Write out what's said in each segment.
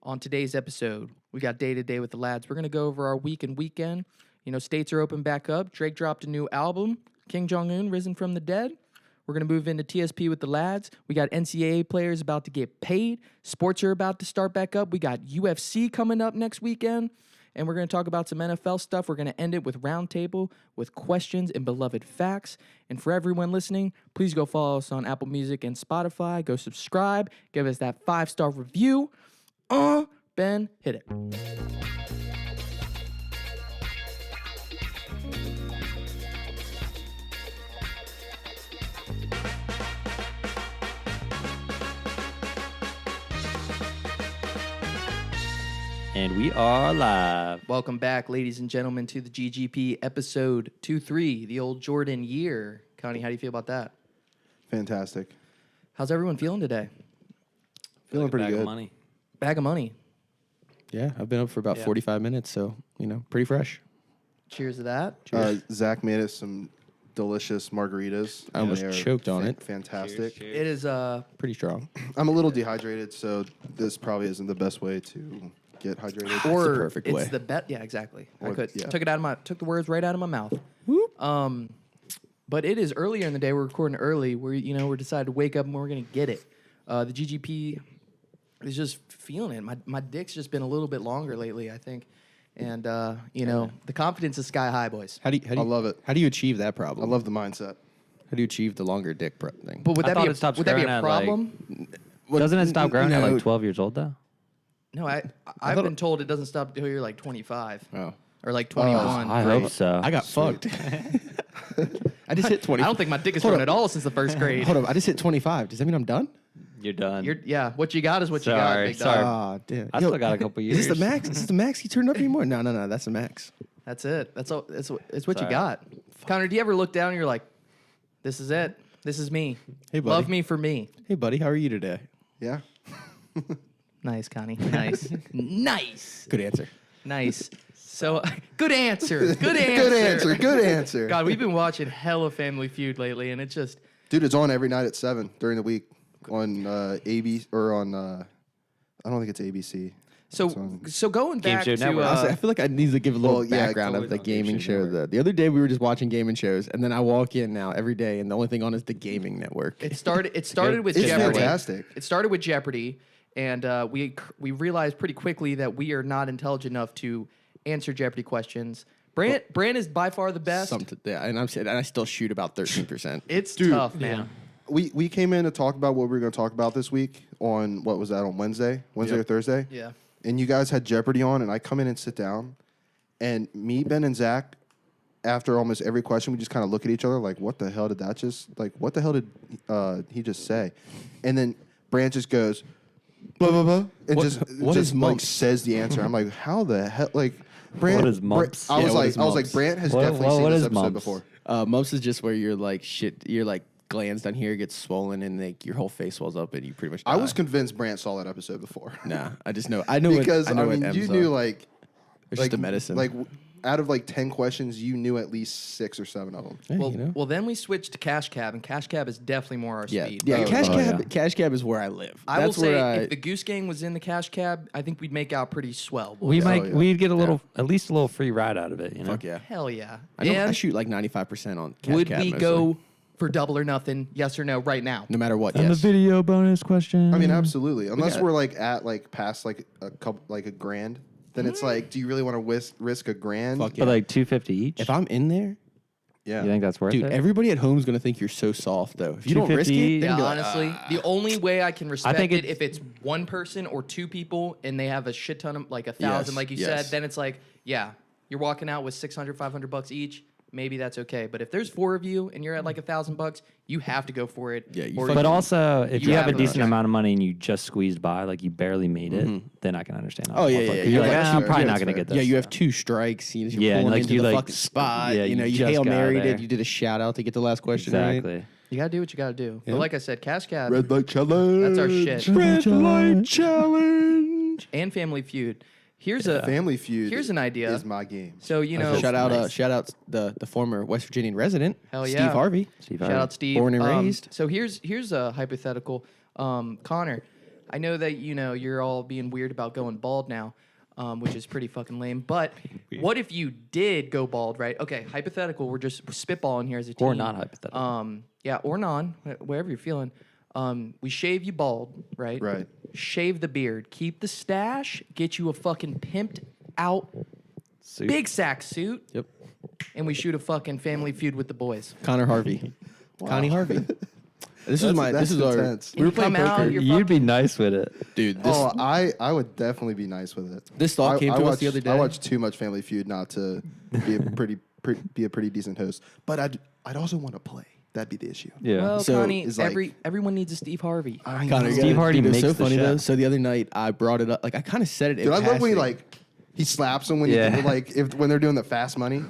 On today's episode, we got Day to Day with the lads. We're going to go over our week and weekend. You know, states are open back up. Drake dropped a new album, Jong Un, Risen from the Dead. We're going to move into TSP with the lads. We got NCAA players about to get paid. Sports are about to start back up. We got UFC coming up next weekend. And we're going to talk about some NFL stuff. We're going to end it with Roundtable with questions and beloved facts. And for everyone listening, please go follow us on Apple Music and Spotify. Go subscribe. Give us that 5-star review. Ben, hit it. And we are live. Welcome back, ladies and gentlemen, to the GGP episode 2-3, the old Jordan year. Connie, how do you feel about that? Fantastic. How's everyone feeling today? Feeling pretty good. Money. Bag of money. Yeah, I've been up for about 45 minutes, so, pretty fresh. Cheers to that. Zach made us some delicious margaritas. I almost choked on it. Fantastic. Cheers. It is Pretty strong. I'm a little dehydrated, so this probably isn't the best way to get hydrated. or the perfect it's way. the bet. Yeah, exactly. Or- yeah. Took the words right out of my mouth. But it is earlier in the day. We're recording early. We're decided to wake up and we're gonna get it. The GGP is just feeling it. My dick's just been a little bit longer lately, I think, and the confidence is sky high, boys. How do you, I love it. How do you achieve that I problem? love the mindset. How do you achieve the longer dick thing? But would I that thought be it stops would that be growing a at, like- problem? Doesn't it stop growing at no. like 12 years old though? No, I've been told it doesn't stop until you're like 25 Oh. or like 21. I hope so. I got fucked. I just hit 20. I don't think my dick has Hold grown up. at all since the first grade. Hold up, I just hit 25. Does that mean I'm done? You're done. What you got is what you got, Sorry, big dog. sorry. Ah, damn. I still got a couple Is this the years. max? Is this the max? He turned up anymore? No, that's the max. That's it. That's all. It's what you Sorry. got. Connor, do you ever look down and you're like, this is it. This is me. Hey, buddy. Love me for me. Hey, buddy, how are you today? Yeah. Nice, Connie. Nice. Nice. Good answer. Nice. So, good answer. Good answer. Good answer. Good answer. God, we've been watching hella Family Feud lately, and it's just, Dude, it's on every night at 7 during the week on ABC or on I don't think it's ABC. so going Game back Show to, Network. Honestly, I feel like I need to give a little Well, yeah, background it's of the always on gaming Game Show show. Network. The other day, we were just watching gaming shows, and then I walk in now every day, and the only thing on is the gaming network. it started with It's Jeopardy. fantastic. It started with Jeopardy, and we realized pretty quickly that we are not intelligent enough to answer Jeopardy questions. Brant is by far the best. And I still shoot about 13%. It's Dude, tough, man. We came in to talk about what we were going to talk about this week on, what was that, on Wednesday or Thursday? Yeah. And you guys had Jeopardy on, and I come in and sit down, and me, Ben, and Zach, after almost every question, we just kind of look at each other like, what the hell did what the hell did he just say? And then Brant just goes, blah, blah, blah, and What just is like mumps? says the answer. I'm like, how the hell, like, Brant. What is mumps? I was Yeah, what is like, mumps? Brant has What- definitely what- seen what this is episode mumps? before. Mumps is just where you're like your like glands down here get swollen and like your whole face swells up and you pretty much die. I was convinced Brant saw that episode before. Nah, I just know. I know Because, I know what you M's knew, are. like, It's just a medicine. Like, out of like 10 questions, you knew at least 6 or 7 of them. Hey, Well, you know? well, then we switched to Cash Cab, and Cash Cab is definitely more our yeah, speed. yeah. Oh, Cash oh, cab, yeah. Cash cab is where I live. I will That's say, where if the Goose Gang was in the Cash Cab, I think we'd make out pretty swell. boys. We might yeah. we'd get a little at least a little free ride out of it, you know. fuck yeah. Hell yeah. I and shoot like 95% on Cash would cab we mostly. go for double or nothing? Yes or no? Right now. No matter what. And Yes. the video bonus question. I mean, absolutely. Unless got- we're like at like past like a couple like a grand, then it's like, do you really want to risk a grand? Fuck yeah. But like $250 each. If I'm in there, Yeah. You think that's worth dude, it? everybody at home is gonna think you're so soft though. If you don't risk it, 250, they're Yeah, gonna be like, honestly, the only way I can respect think it it's- if it's one person or two people and they have a shit ton of like 1,000, Yes, like you yes. said, then it's like, yeah, you're walking out with 600, 500 bucks each. Maybe that's okay. But if there's 4 of you and you're at like 1,000 bucks, you have to go for it. Yeah, you or fucking- But also, if You you have have a a decent check. amount of money and you just squeezed by, like you barely made it, then I can understand. Oh, yeah, yeah, yeah. You're like, That's "Ah, I'm fair. probably Yeah, not that's gonna fair. get this. yeah, you have 2 strikes. You're Yeah, and, pulling like, into you, the like, fucking spot. yeah, you know, you you just Hail got Married there. it. You did a shout out to get the last question right. exactly. you got to do what you got to do. But Yep. like I said, Cash Cab Red light challenge. That's our shit. Red light challenge. and Family Feud. Here's Family Feud. Here's an idea. Is my game. So, you know, Shout out, nice. shout out the former West Virginian resident, Hell Steve yeah. Harvey. Steve shout Harvey. out Steve. Born and raised. So here's a hypothetical. Connor, I know that you're all being weird about going bald now, which is pretty fucking lame. But what if you did go bald, right? Okay, hypothetical. We're just spitballing here as a team. Or not hypothetical. Yeah, or non, wherever you're feeling. We shave you bald, right? Right. Shave the beard, keep the stash, get you a fucking pimped out Suit. big sack suit, Yep. and we shoot a fucking Family Feud with the boys. Connor Harvey. Connie Harvey. This is That's our. intense. We were You come playing out, poker. you're You'd be nice with it. Dude, this Oh, I would definitely be nice with it. This thought came to us watched, the other day. I watched too much Family Feud not to be a pretty decent host. But I'd also want to play. That'd be the issue. Yeah. Well, So, Connie, it's like- everyone needs a Steve Harvey. I Connor, know. Steve Hardy dude, it was makes so the funny though. show. So the other night I brought it up. Like I kind of said it. Dude, in I love when passing. he slaps him when Yeah. when they're doing the fast money,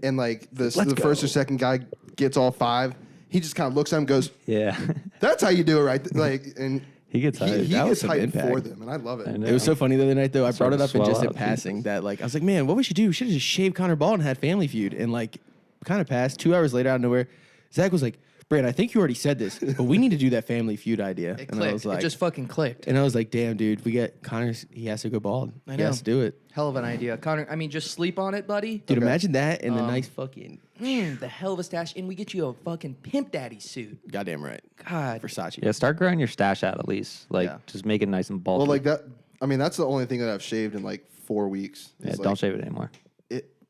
and like the first or second guy gets all 5. He just kind of looks at him and goes, Yeah. "That's how you do it, right?" Like, and He gets he hyped. That was gets some hyped impact. for them, and I love it. I know. It was so funny the other night though. I brought Started it up to in swell just in out passing pieces. that like I was like, man, what we should do? We should have just shaved Connor Ball and had Family Feud. And like kind of passed 2 hours later out of nowhere. Zach was like, Brand, I think you already said this, but we need to do that Family Feud idea. It And clicked. I was like, it just fucking clicked. and I was like, damn, dude, we got Connor's. He has to go bald. I He know. has to do it. Hell of an idea, Connor. I mean, just sleep on it, buddy. Dude, Okay. imagine that and the nice fucking The hell of a stash, and we get you a fucking pimp daddy suit. goddamn right. God, Versace. Yeah, start growing your stash out at least. Like, Yeah. just make it nice and bulky. Well, like that. I mean, that's the only thing that I've shaved in like 4 weeks. Yeah, is, don't like, shave it anymore.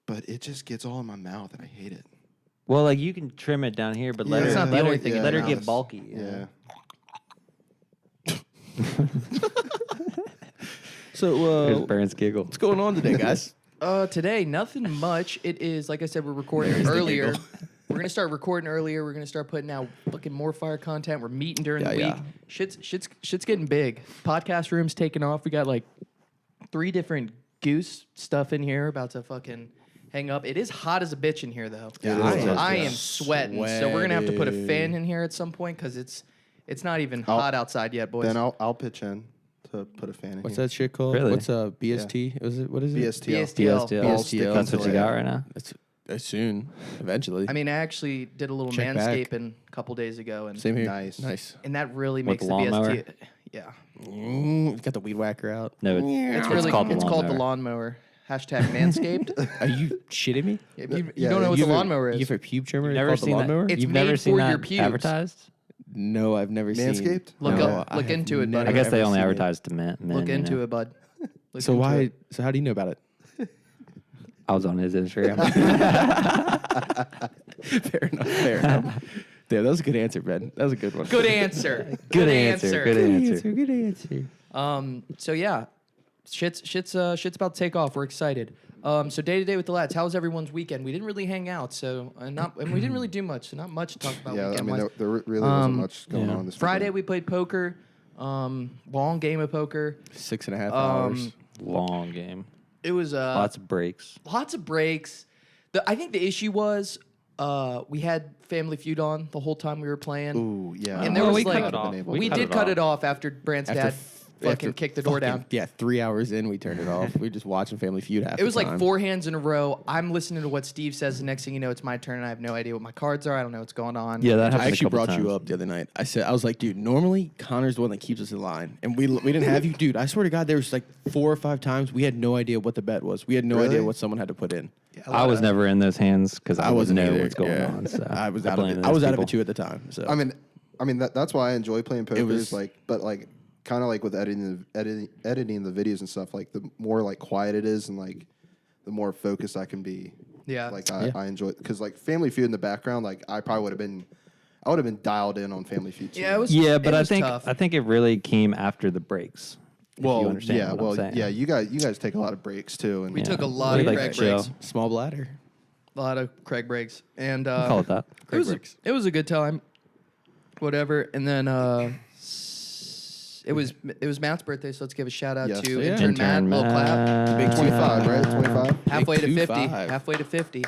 But it just gets all in my mouth, and I hate it. Well, like, you can trim it down here, but let Yeah. her, That's not the let only her, thing in let the her get mouth. bulky. you Yeah. know? So There's Baron's giggle. what's going on today, guys? Today nothing much. It is like I said, we're recording earlier. We're gonna start recording earlier. We're gonna start putting out fucking more fire content. We're meeting during the Yeah, week. Shit's getting big. Podcast room's taking off. We got like 3 different goose stuff in here about to fucking hang up. It is hot as a bitch in here though. Yeah, I it am is. sweating. So we're gonna have to put a Sweaty. fan in here at some point because it's not even hot outside yet, boys. Then I'll pitch in to put a fan in What's here. that shit called? Really? What's BST? Is it? What is it? BSTL. BSTL. BSTL. That's what you got right now? It's soon, eventually. I mean, I actually did a little Check back. manscaping a couple days ago, and Same here. Nice. Nice. and that really With makes the the lawnmower? BST. Yeah, Got the weed whacker out. No, it's it's really called the it's called the lawnmower. lawnmower. Hashtag Manscaped. Are you shitting me? If you Yeah, don't know what you the have a- lawnmower is. You have a pube trimmer Never called the seen lawnmower? that. It's You've made never seen for that your pubes. advertised? No, I've never seen. Manscaped? Look No, up- I look have into it, never buddy. I guess they ever only seen it. advertise to men. Look into it, bud. Look So into why? it. So how do you know about it? I was on his Instagram. Fair enough. Fair enough. Yeah, that was a good answer, Ben. That was a good one. Good answer. Good answer. Good answer. Good answer. So yeah, shit's about to take off. We're excited. So day to day with the lads. How was everyone's weekend? We didn't really hang out, so and we didn't really do much. So not much to talk about. Yeah, I weekend mean, wise. there really wasn't much going yeah. on this Friday weekend. we played poker. Long game of poker. 6.5 hours. Long game. It was Lots of breaks. lots of breaks. I think the issue was we had Family Feud on the whole time we were playing. Ooh, yeah. And there was we like- cut it off. We did cut it off after Brand's After dad f- fucking after kicked the door down. Yeah, 3 hours in, we turned it off. We were just watching Family Feud half It was the like time. 4 hands in a row. I'm listening to what Steve says. The next thing you know, it's my turn, and I have no idea what my cards are. I don't know what's going on. Yeah, that happened I actually a couple brought you times. up the other night. I was like, dude, normally Connor's the one that keeps us in line, and we didn't have you, dude. I swear to God, there was like 4 or 5 times we had no idea what the bet was. We had no Really? idea what someone had to put in. I was never in those hands because I wasn't wouldn't know either, what's going yeah. on. So I was out of blame it. those I was out of people. it too at the time. So I mean that's why I enjoy playing poker. was- Is like, but like kind of like with editing the videos and stuff. Like the more like quiet it is, and like the more focused I can be. Yeah. Like Yeah. I enjoy because like Family Feud in the background. Like I probably would have been dialed in on Family Feud. Too. Yeah, it was. Yeah, but it I was think tough. I think it really came after the breaks. if you understand yeah, what I'm saying. yeah. You guys take a lot of breaks too, and We took a Yeah. lot We of like Craig to chill. breaks. small bladder. A lot of Craig breaks, and Call it that. it was a good time. Whatever, and then it was Matt's birthday, so let's give a shout out Yes. to Yeah. intern Matt. Little clap. big 25, right? 25. Halfway to 50. 25. Halfway to 50.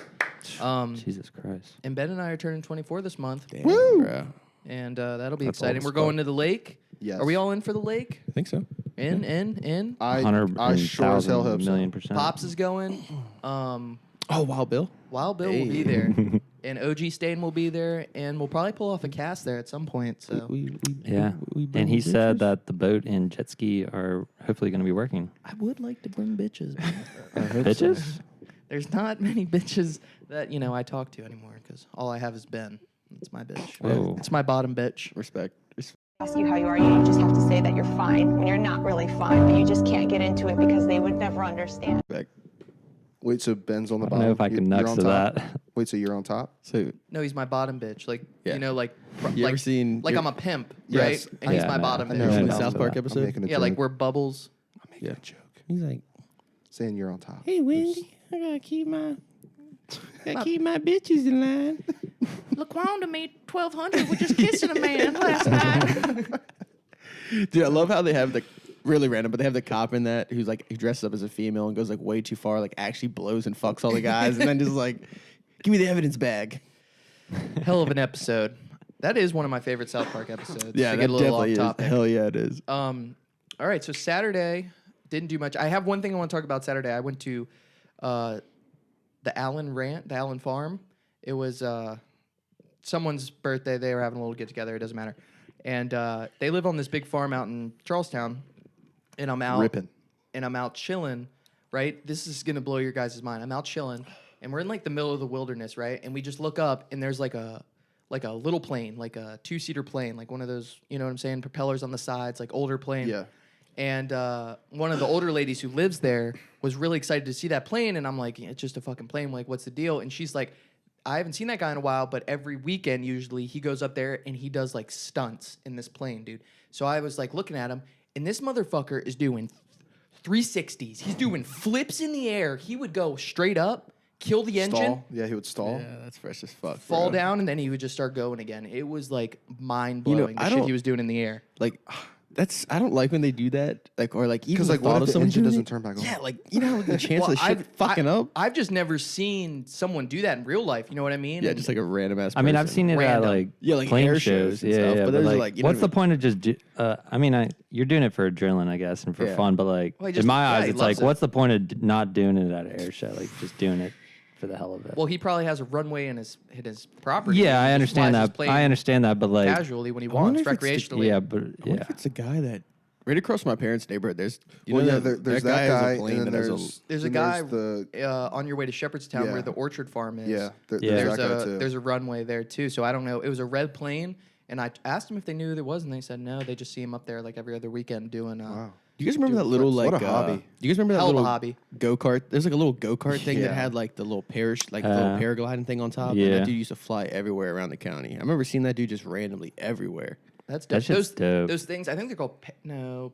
Jesus Christ. And Ben and I are turning 24 this month, Damn, Woo! bro. and that'll be That's exciting. old as We're going fuck. to the lake. Yes. Are we all in for the lake? I think so. In. I 100 sure as hell hope so. million %. Pops is going. Oh, Wild Bill. Wild Bill will be Hey. there. and OG Stain will be there, and we'll probably pull off a cast there at some point. So Yeah. And he said that the boat and jet ski are hopefully going to be working. I would like to bring bitches. man. Bitches? There's not many bitches that I talk to anymore because all I have is Ben. It's my bitch. Whoa. It's my bottom bitch. Respect. Ask you how you are, you just have to say that you're fine when you're not really fine, but you just can't get into it because they would never understand. Respect. Wait, so Ben's on the I bottom. don't know if I can You're nux on to top? that. Wait, so you're on top? So No, he's my bottom bitch. Like Yeah. like You like, ever seen like your- I'm a pimp, Yes. right? And he's Yeah, my no, bottom I bitch. know. you Yeah, seen the no, South so Park that- I'm episode? making a Yeah, joke. like we're bubbles. I'm making a joke. He's like, Saying you're on top. hey Wendy, I gotta keep my bitches in line. Laquanda made 1,200 with just kissing a man last night. Dude, I love how they have the really random, but they have the cop in that who's like he dresses up as a female and goes like way too far, like actually blows and fucks all the guys, and then just like, give me the evidence bag. Hell of an episode. That is one of my favorite South Park episodes. Yeah, to that get a little definitely off is. topic. Hell yeah, it is. All right, so Saturday didn't do much. I have one thing I want to talk about Saturday. I went to the Allen Farm. It was someone's birthday. They were having a little get together. It doesn't matter. And they live on this big farm out in Charlestown. And I'm out Ripping. and I'm out chilling, right? This is gonna blow your guys' mind. I'm out chilling, and we're in like the middle of the wilderness, right? And we just look up, and there's like a little plane, like a 2-seater plane, like one of those, you know what I'm saying, propellers on the sides, like older plane. Yeah. And one of the older ladies who lives there was really excited to see that plane, and I'm like, it's just a fucking plane. Like, what's the deal? And she's like, I haven't seen that guy in a while, but every weekend usually he goes up there and he does like stunts in this plane, dude. So I was like looking at him, and this motherfucker is doing 360s. He's doing flips in the air. He would go straight up, kill the engine, Stall. Yeah, he would stall. Yeah, that's fresh as fuck. fall bro. down, and then he would just start going again. It was like mind blowing. I the shit don't- he was doing in the air. Like, I don't like when they do that. Like, or like even Because the like, thought what of if the someone engine doing doesn't it? turn back on? Yeah, like you know the chance Well, of shit fucking up. I've just never seen someone do that in real life. You know what I mean? Yeah, And just like a random ass. I mean, I've seen it Random. at like Yeah, like plane air shows. shows and Yeah, stuff, yeah. but But those are like, like, you what's don't the point of just? I mean, you're doing it for adrenaline, I guess, and for Yeah. fun. But like, Well, he in just- my yeah, eyes, he it's loves like, it. what's the point of not doing it at an air show? Like, just doing it for the hell of it. Well, he probably has a runway in his property. yeah, I He just understand flies his that. plane I understand that, but like, casually when he wonder wants, if it's the- recreationally. yeah, but I wonder yeah. if it's a guy that right across from my parents' neighborhood. There's Well, yeah, that- there's that has a guy, plane and then that has there's There's a then guy the on your way to Shepherdstown Yeah. where the orchard farm is. yeah. Yeah. There's that guy too. There's a runway there too. So I don't know. It was a red plane, and I asked them if they knew who there was, and they said no. They just see him up there like every other weekend doing. Wow. Do you guys remember Dude, that little what like a hobby. Do you guys remember that Hell of a little hobby. go kart? There's like a little go kart thing that Yeah. had like the little the little paragliding thing on top. And Yeah. that dude used to fly everywhere around the county. I remember seeing that dude just randomly everywhere. That's That dope. shit's dope. Those things. I think they're called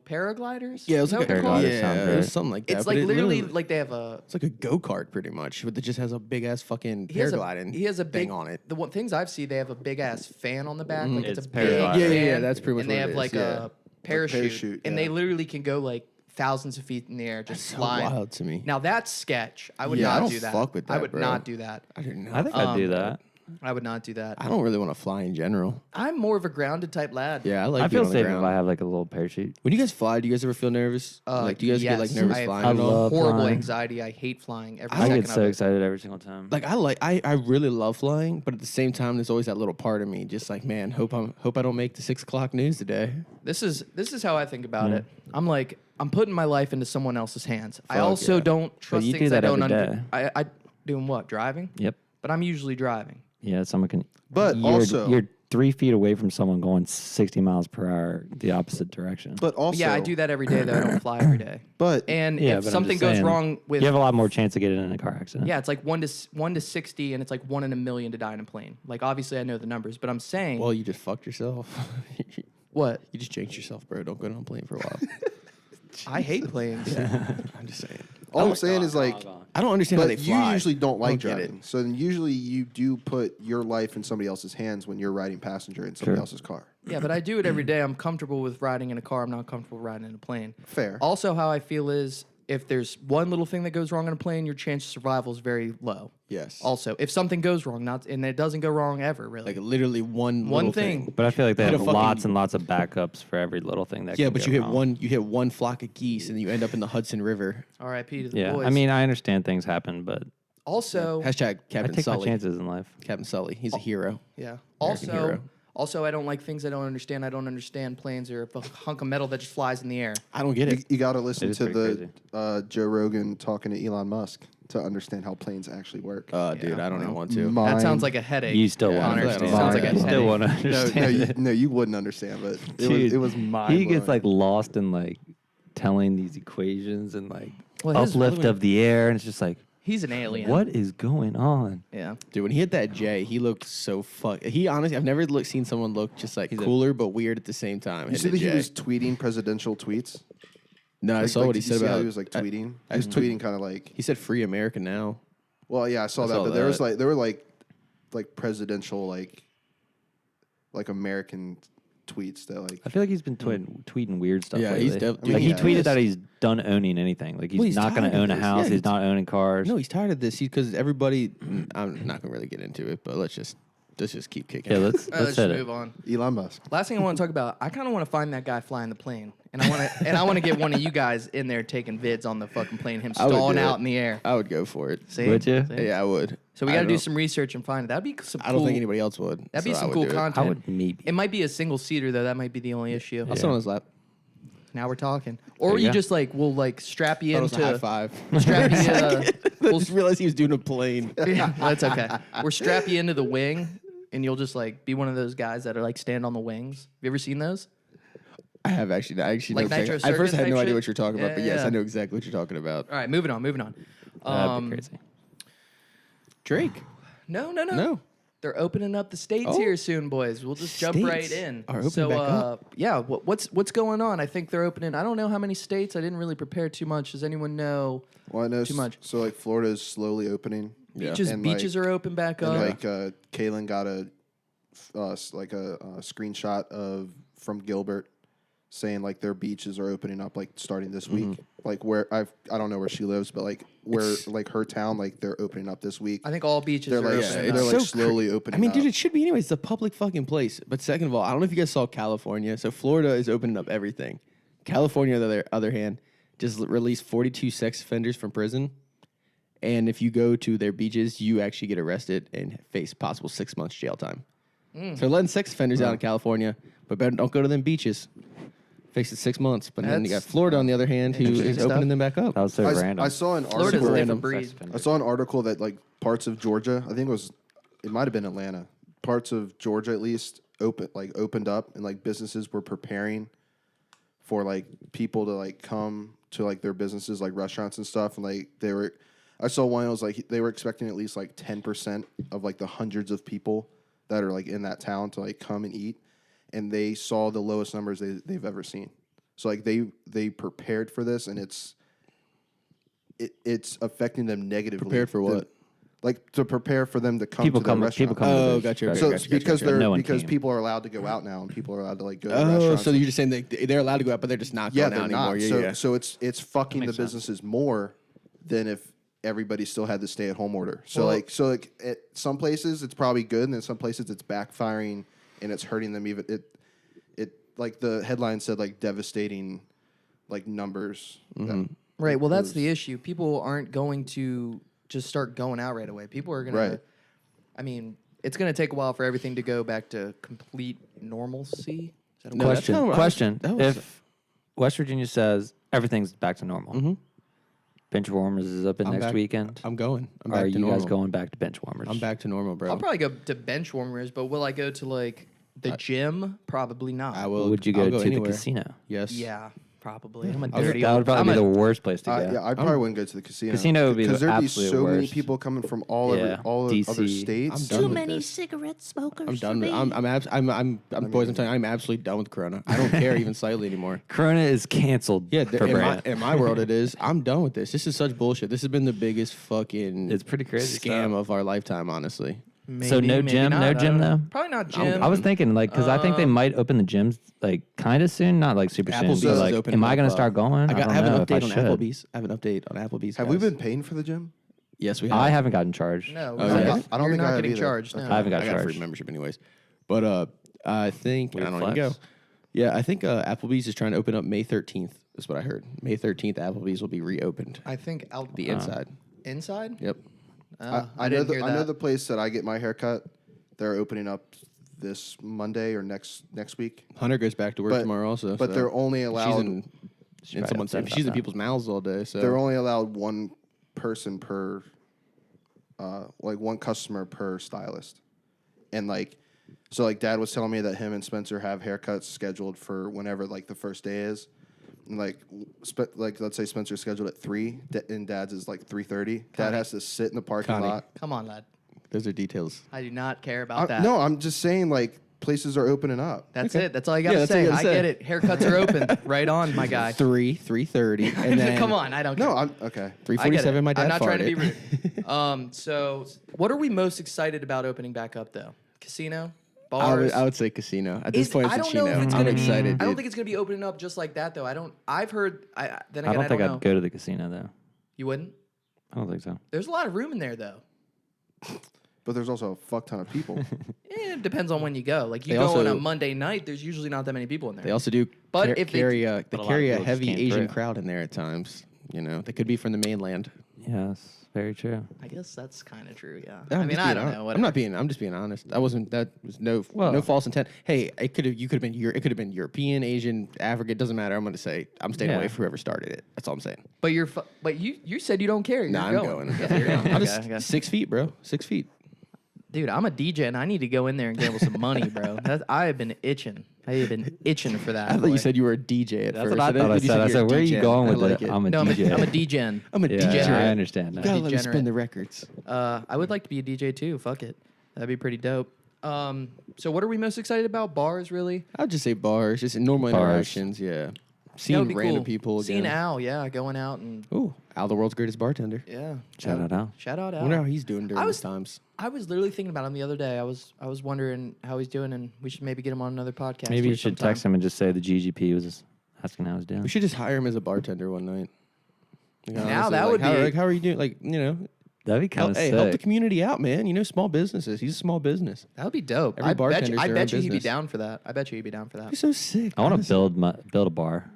paragliders. Yeah, it Is was that like what a they're called? Paraglider sounds it right. was something like that. It's but like it literally like they have a. it's like a go kart pretty much, but it just has a big ass fucking He has paragliding. He has a thing big on it. The one things I've seen, they have a big ass fan on the back. Like it's It's a big paraglider. Yeah, fan, yeah, that's pretty much And they what have it is, like yeah. a parachute, parachute, and yeah. they literally can go like thousands of feet in the air, just So flying. wild to me. Now that's sketch. I would Yeah, I not don't do that. fuck with I that, would bro. not do that. I didn't know. I think I'd do that. I would not do that. I don't really want to fly in general. I'm more of a grounded type lad. Yeah, I like I being feel on the safe if ground. I have like a little parachute. When you guys fly, do you guys ever feel nervous? Like, do you guys get like yes. nervous I have flying I at all? love horrible flying. anxiety. I hate flying every I second get so of it. excited every single time. Like I really love flying, but at the same time, there's always that little part of me, just like, man, hope I don't make the 6 o'clock news today. This is how I think about it. I'm like, I'm putting my life into someone else's hands. I also yeah. don't trust you do things I that don't every under. day. I doing what? Driving? Yep. But I'm usually driving. Yeah, someone can. But you're, also- you're 3 feet away from someone going 60 miles per hour the opposite direction. But also, Yeah, I do that every day though. I don't fly every day. But And yeah, if but I'm something just goes saying, wrong with you have a lot more chance to get in a car accident. yeah, it's like 1 to 60, and it's like 1 in a million to die in a plane. Like obviously I know the numbers, but I'm saying Well, you just fucked yourself. what? You just jinxed yourself, bro. Don't go on a plane for a while. I hate planes. I'm just saying. all I'm saying is like, I don't understand how they but you fly. usually don't like get driving. So then usually you do put your life in somebody else's hands when you're riding passenger in somebody Sure. else's car. Yeah, but I do it every day. I'm comfortable with riding in a car. I'm not comfortable riding in a plane. Fair. Also, how I feel is if there's one little thing that goes wrong in a plane, your chance of survival is very low. Yes. Also, if something goes wrong, and it doesn't go wrong ever, really. Like literally one little thing. But I feel like they Hit a have fucking- lots and lots of backups for every little thing that Yeah, can but go you hit wrong. one flock of geese and you end up in the Hudson River. R.I.P. to the Yeah, boys. I mean, I understand things happen, but Also, Hashtag I Captain take my Sully. chances in life. Captain Sully. He's a hero. yeah. American hero. Also, I don't like things I don't understand. I don't understand planes or a hunk of metal that just flies in the air. I don't get it. You got to It listen is to pretty the Joe Rogan talking to Elon Musk to understand how planes actually work. Dude, I don't even want to. That sounds like a headache. You still Yeah, want I to feel like I understand. don't Sounds like a You still want to understand. no, you wouldn't understand, but Dude, it was mind he gets blowing. like lost in like telling these equations and like Well, his- uplift of the air, and it's just like, He's an alien. what is going on? Yeah. Dude, when he hit that J, he looked so He honestly, I've never seen someone look just like cooler but weird at the same time. You see that he was tweeting presidential tweets? No, I Like, saw like, what he did you said see how about. he was like tweeting. He was tweeting kind of like. He said "Free America Now." Well, yeah, I saw that, saw but there was that. there were like presidential like American tweets that like. I feel like he's been tweeting weird stuff Yeah, lately. he's def- like he yeah. tweeted that he's done owning anything. Like he's Well, he's not going tired to of own a this. house. Yeah, he's he's- not owning cars. No, he's tired of this because everybody. I'm not gonna really get into it, but let's just keep kicking. Yeah, it. let's Let's hit move it. on. Elon Musk. Last thing I want to talk about, I kind of want to find that guy flying the plane, and I want to get one of you guys in there taking vids on the fucking plane, him I would stalling do out it. in the air. I would go for it. See? Would you? See? Yeah, I would. So we I got to don't do know. some research and find it. That'd be some. I don't cool- think anybody else would. That'd be so I some would cool do it. content. I would maybe. It might be a single seater though. That might be the only issue. I'll sit on his lap. Now we're talking. Or There you you go. just like we'll like strap you That was a high into. five. Strap you. I just realized he was doing a plane. Yeah, that's okay. We're strap you into the wing, and you'll just like be one of those guys that are like stand on the wings. Have you ever seen those? I have actually. I actually Like know Nitro exactly. At first, I had Circus no type idea shit? what you're talking about, but Yeah, yes, yeah. I know exactly what you're talking about. All right, moving on. That'd be crazy. Drake. No. They're opening up the states Oh. here soon, boys. We'll just jump right States in. are opening so, back up. yeah, what's going on? I think they're opening. I don't know how many states. I didn't really prepare too much. Does anyone know? Well, I know Too much. So like Florida is slowly opening. Beaches, And, beaches like- are open back And up. like Kaylin got a screenshot from Gilbert saying like their beaches are opening up like starting this week. Like where I don't know where she lives, but like where like her town like they're opening up this week. I think all beaches They're are like open. they're up. like so slowly opening. I mean, up. dude, it should be anyways. It's a public fucking place. But second of all, I don't know if you guys saw California. So Florida is opening up everything. California, on the other hand, just released 42 sex offenders from prison. And if you go to their beaches, you actually get arrested and face possible 6 months jail time. So they're letting sex offenders out in California, but better don't go to them beaches. Faces 6 months. But then you got That's Florida on the other hand, who interesting is stuff. opening them back up. That was so random. I saw an Florida's article. a random. different breed. I saw an article that like parts of Georgia, I think it might have been Atlanta. Parts of Georgia at least opened up and like businesses were preparing for like people to like come to like their businesses like restaurants and stuff and like I saw one. It was like they were expecting at least like 10% of like the hundreds of people that are like in that town to like come and eat, and they saw the lowest numbers they've ever seen. So like they prepared for this, and it's affecting them negatively. Prepared for what? Like to prepare for them to come People to come. the restaurant. People come. to Oh, the gotcha, restaurant. So gotcha, it's because gotcha. they're No one because came. people are allowed to go out now, and people are allowed to like go to Oh, restaurants. so you're just saying they're allowed to go out, but they're just not Yeah, going they're out not. anymore. Yeah, So yeah. so it's fucking the makes sense. businesses more than if everybody still had the stay-at-home order. So Well- like at some places it's probably good, and then some places it's backfiring and it's hurting them. Even it like the headline said like devastating like numbers. Right. Well, that's the issue. People aren't going to just start going out right away. People are going Right. to. I mean, it's going to take a while for everything to go back to complete normalcy. Is that a No, word? that's kinda what I was- Question. that was- If West Virginia says everything's back to normal, bench warmers is open I'm next back- weekend. I'm going. I'm Are back to you normal. guys going back to bench warmers? I'm back to normal, bro. I'll probably go to bench warmers, but will I go to like the gym? Probably not. I will. Would you I'll go to anywhere. the casino? Yes. Yeah, probably. I'm a That dirty. would probably I'm be a- the worst place to go. Yeah, I probably wouldn't go to the casino. Casino would be because the there'd be absolute so many worst. people coming from all Yeah, other DC. states. I'm done with this. cigarette smokers. I'm done. Boys, I'm telling you, I'm absolutely done with Corona. I don't care even slightly anymore. Corona is canceled. Yeah, for Brant. in my world, it is. I'm done with this. This is such bullshit. This has been the biggest fucking It's pretty crazy scam stuff. of our lifetime, honestly. So no maybe gym? not. No I gym, don't know. though? Probably not gym. I was thinking, like, because I think they might open the gyms, like, kind of soon, not like super Applebee's soon. But, is like, opening am I up, going to start going? I don't have know an if I update on should. Applebee's. I have an update on Applebee's. Have we guys. been paying for the gym? Yes, we have. I haven't gotten charged. No, Oh, we're yeah? not- I don't you're think I not have getting either. charged. No. I haven't got I got a free charged. membership anyways. But I think Weird I don't know. You go. flex. Yeah, I think Applebee's is trying to open up May 13th. Is what I heard. May 13th, Applebee's will be reopened. I think out The inside. inside. Yep. I know didn't hear I know that. the place that I get my haircut. They're opening up this Monday or next week. Hunter goes back to work But- tomorrow also. But so they're only allowed she's in probably someone's. upset She's in about that. people's mouths all day. So they're only allowed one person per like one customer per stylist. And like so like Dad was telling me that him and Spencer have haircuts scheduled for whenever like the first day is. And like let's say Spencer's scheduled at 3 and Dad's is like 3:30. Dad has to sit in the parking Connie. lot. Come on, lad. those are details. I do not care about that. No, I'm just saying like places are opening up. That's it. That's all you got to that's all say. you gotta I say. get it. Haircuts are open. Right on, my guy. 3:30, and then Come on, I don't care. No, I'm okay. I get it. 3:47. My dad I'm not trying to be farted. rude. So what are we most excited about opening back up though? Casino, I bars. would say casino. At this point, I it's a don't know if chino. it's I'm gonna be. excited. I don't dude. think it's gonna be opening up just like that though. I've heard. Then again, I don't think know. I'd go to the casino though. You wouldn't. I don't think so. There's a lot of room in there though. But there's also a fuck ton of people. It depends on when you go. Like you They go on a also- Monday night, there's usually not that many people in there. They also do But car- if they- carry a But a lot of carry a people just heavy came Asian through. crowd in there at times. You know, they could be from the mainland. Yes, very true. I guess that's kind of true. Yeah. I'm I mean, just I being don't hon- know. I'm whatever. not being. I'm just being honest. That was no Well- false intent. Hey, it could have. You could have been. It could have been European, Asian, African. It doesn't matter. I'm going to say I'm staying Yeah. away from whoever started it. That's all I'm saying. But but you said you don't care. You're Nah, I'm going. I'm Okay, definitely you're going. going. I'm Okay, just okay. 6 feet, bro. 6 feet. Dude, I'm a DJ and I need to go in there and gamble some money, bro. I have been itching. I have been itching for that. I thought boy. you said you were a DJ at That's first. what I and then thought I when you said. I you're said, a where are you DJ, going I with like it? I'm a No, I'm a DJ. DGen. I'm a Yeah, DJ. I understand that. Gotta let me Degenerate. spin the records. I would like to be a DJ too. Fuck it. That'd be pretty dope. So what are we most excited about? Bars, really? I'd just say bars, just normal Bars. interactions. Yeah, That would seeing be random cool. people. Seeing again. Al, yeah, going out and Ooh, Al, the world's greatest bartender. yeah. Shout out Al. Shout out I Al. wonder how he's doing during I these was- times. I was literally thinking about him the other day. I was wondering how he's doing, and we should maybe get him on another podcast. Maybe you or should sometime. text him and just say the GGP was asking how he's doing. We should just hire him as a bartender one night. Like, Now honestly, that like, would how, be- like, how are you doing? Like, you know, That'd be kind help, of hey, sick. help the community out, man. You know, small businesses. He's a small business. That would be dope. Every I bet you, bartender's I their bet own you he'd be business. down for that. I bet you he'd be down for that. He's so sick. I want to honestly. build a bar.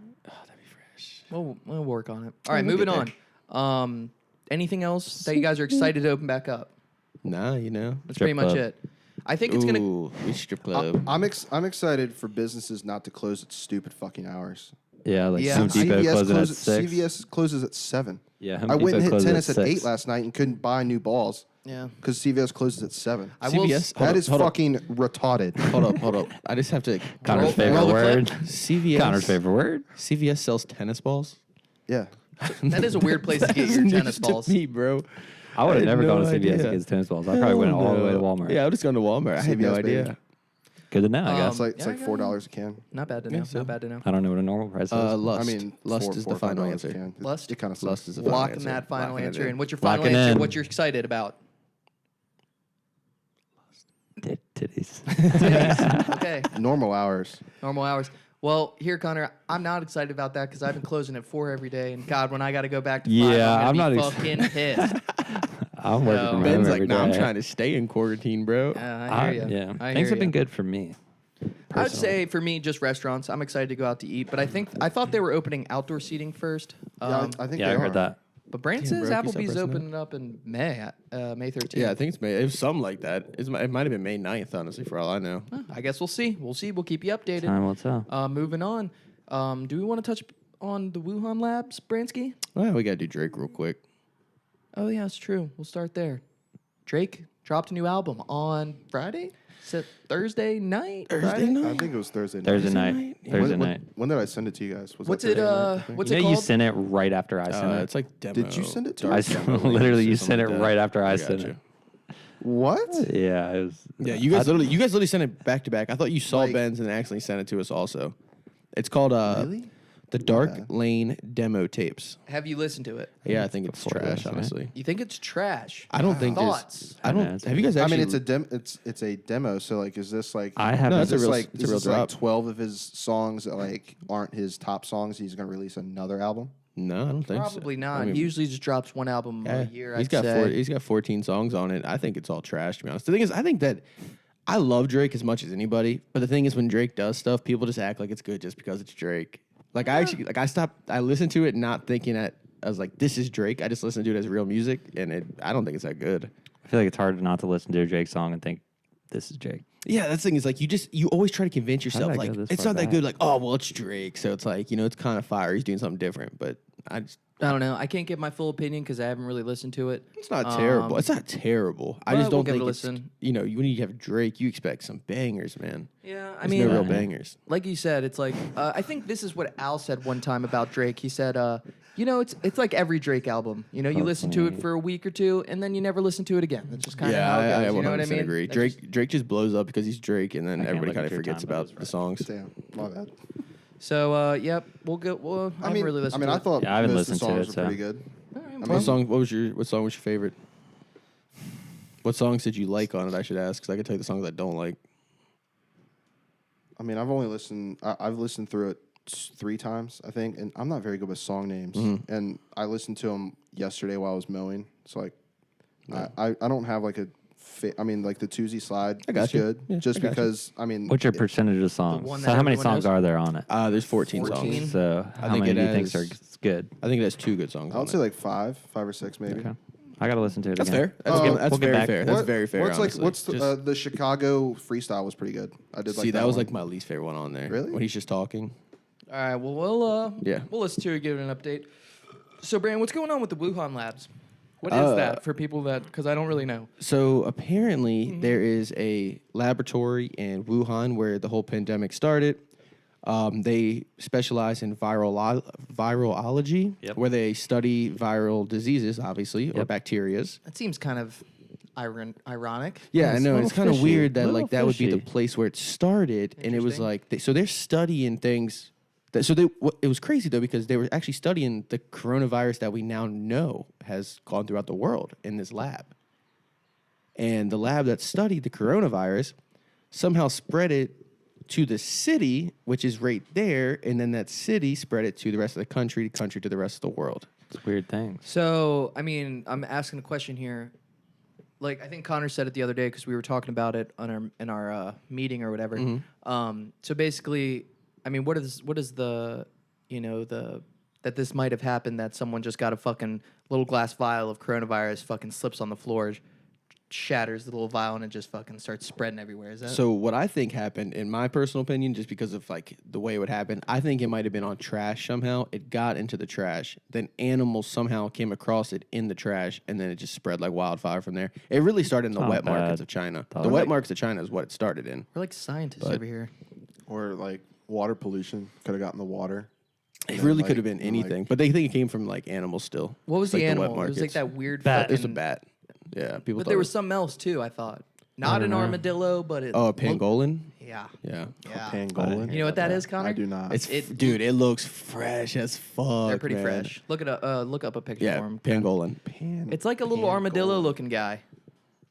We'll work on it. All right, we'll moving get on. Anything else that you guys are excited to open back up? Nah, you know. That's Strip pretty much club. it. I think it's gonna. Ooh, we strip club. I'm excited for businesses not to close at stupid fucking hours. Yeah, like Yeah. Home Depot closing at 6. CVS closes at 7. Yeah, Home I went Depot and hit closes tennis at 8 6. last night and couldn't buy new balls Yeah. because CVS closes at 7. I will. CVS. That is hold up. fucking retarded. Hold up. I just have to. Connor's Roll favorite the word. clip. CVS. Connor's favorite word. CVS sells tennis balls. Yeah. That is a weird place to get That your is tennis news to balls. me, bro. I would have had never no gone to CVS idea. against tennis balls. I probably went all the way to Walmart. Yeah, I would just gone to Walmart. I had no CVS, baby. idea. Good to know, I guess. It's like yeah, I got $4 a can. Not bad to know. Not bad to know. I don't know what a normal price is. Lust. I mean, Lust $4 is or the final $5 a answer. can. Lust? It kind of Lust is the final Locking answer. that final Locking it answer in. in. What's your final Locking answer? in. What you're excited about? Titties. Okay. normal hours. Normal hours. Well, here, Connor, I'm not excited about that because I've been closing at 4 every day, and God, when I got to go back to 5, Yeah, I'm I'm gonna not be fucking pissed. I'm working No. from home Ben's every like, no, I'm day. trying to stay in quarantine, bro. I hear you. Yeah, I things hear have been ya. good for me. I would personally. say for me, just restaurants. I'm excited to go out to eat, but I thought they were opening outdoor seating first. Yeah, I think Yeah, they I heard are. that. But Brand Damn, says bro, can you stop Applebee's pressing that? opening up in May 13th. Yeah, I think it's May. It was something like that. It might have been May 9th, honestly, for all I know. I guess we'll see. We'll see. We'll keep you updated. Time will tell. Moving on. Do we want to touch on the Wuhan labs, Bransky? Well, we got to do Drake real quick. Oh yeah, it's true. We'll start there. Drake dropped a new album on Friday. Is it Thursday night? Friday? I think it was Thursday night. Thursday night. Thursday When- night. When did I send it to you guys? Was What's that it? Thursday night, I think? What's You it know, called? you sent it right after I sent it. It's like demo. Did you send it to I us? literally, you sent it Something like right that. after I got sent you. it. What? Yeah, it was. Yeah, you guys literally sent it back to back. I thought you saw Like- Ben's and accidentally sent it to us also. It's called Really? the Dark Yeah. Lane Demo Tapes. Have you listened to it? Yeah, I think it's Before trash, this, right? honestly. You think it's trash? I don't think there's. Thoughts. I don't. Yeah, it's Have you guys I actually? mean, it's a demo. So like, is this like? I haven't. No, Is it's a this real- like it's a is real this like drop. 12 of his songs that like aren't his top songs? He's gonna release another album. No, I don't think so. Probably not. I mean, he usually just drops one album yeah, a year. he's I'd got say. he's got 14 songs on it. I think it's all trash, to be honest. The thing is, I think that I love Drake as much as anybody, but the thing is, when Drake does stuff, people just act like it's good just because it's Drake. Like I listened to it not thinking that I was like, this is Drake. I just listened to it as real music, and I don't think it's that good. I feel like it's hard not to listen to a Drake song and think this is Drake. Yeah, that's the thing is like you always try to convince yourself I like go this it's far not that back? good. Like, oh well, it's Drake, so it's like it's kind of fire. He's doing something different, but I don't know. I can't give my full opinion because I haven't really listened to it. it's not terrible. It's not terrible. I well, just don't we'll give it think a it's listen. when you have Drake, you expect some bangers, man. Yeah, I There's mean, no real bangers. like you said, it's like I think this is what Al said one time about Drake. He said, it's like every Drake album. You listen to it for a week or two, and then you never listen to it again. That's just kind of how it goes. I You know what I 100% mean? agree. That's Drake just blows up because he's Drake, and then can't everybody look kind at of your forgets time, but about it's the right. songs. Damn, my bad. So, yep, we'll go. Well, I haven't really listened. I to it. thought Yeah, I haven't most of the listened to songs it, were pretty so. good. All right, I well, mean, What song was your favorite? What songs did you like on it? I should ask because I can tell you the songs I don't like. I mean, I've only listened. I've listened through it 3 times, I think, and I'm not very good with song names. And I listened to them yesterday while I was mowing. So like, I don't have like a. I mean, like the Tuesday slide I got is you. good, Yeah, just I got you. because. I mean, What's your percentage of songs? one So that how many everyone songs knows? are there on it? There's 14 14. songs. So how think many it do you think has- are good? I think it has 2 good songs. I on would it. say like 5 or 6 maybe. Okay. I gotta listen to it That's again. fair. That's, We'll that's get very back. fair. That's What- very fair. What's honestly. what's Just- the Chicago freestyle was pretty good. I did like see, that was one. like my least favorite one on there. Really? When he's just talking. all right. Well, Yeah. we'll listen to it, give it an update. So, Brandon, what's going on with the Wuhan labs? What is that for people because I don't really know. So apparently there is a laboratory in Wuhan where the whole pandemic started. They specialize in virology, Yep. where they study viral diseases, obviously, or Yep. bacterias. That seems kind of ironic. Yeah, I It's a know. little It's kind of fishy. weird that Little like that would be the fishy. place where it started, and it was Interesting. like so they're studying things. It was crazy though because they were actually studying the coronavirus that we now know has gone throughout the world in this lab. And the lab that studied the coronavirus somehow spread it to the city, which is right there, and then that city spread it to the rest of the country to the rest of the world. It's weird things. So, I mean, I'm asking a question here. Like, I think Connor said it the other day because we were talking about it in our meeting or whatever. So basically, I mean, what is the that this might have happened that someone just got a fucking little glass vial of coronavirus, fucking slips on the floor, shatters the little vial, and it just fucking starts spreading everywhere. Is that So what I think happened, in my personal opinion, just because of like the way it would happen, I think it might have been on trash somehow. It got into the trash. Then animals somehow came across it in the trash, and then it just spread like wildfire from there. It really started in the Not wet markets bad. of China. Thought The it- wet markets of China is what it started in. we're like scientists But- over here? or like water pollution could have gotten the water. It then, really like- could have been and, like- anything, but they think it came from like animals still. What was It's the like animal? wet It was like markets. that weird Bat. It was a fucking- bat. Yeah, people. But thought there it was something else too. I thought not an know. armadillo, but it. Oh, a looked- pangolin. Yeah. Yeah, Yeah. Pangolin. You know what that is, Connor? I do not. dude. It looks fresh as fuck. They're pretty man. fresh. Look up a picture Yeah, for him. pangolin. It's like a little armadillo-looking guy.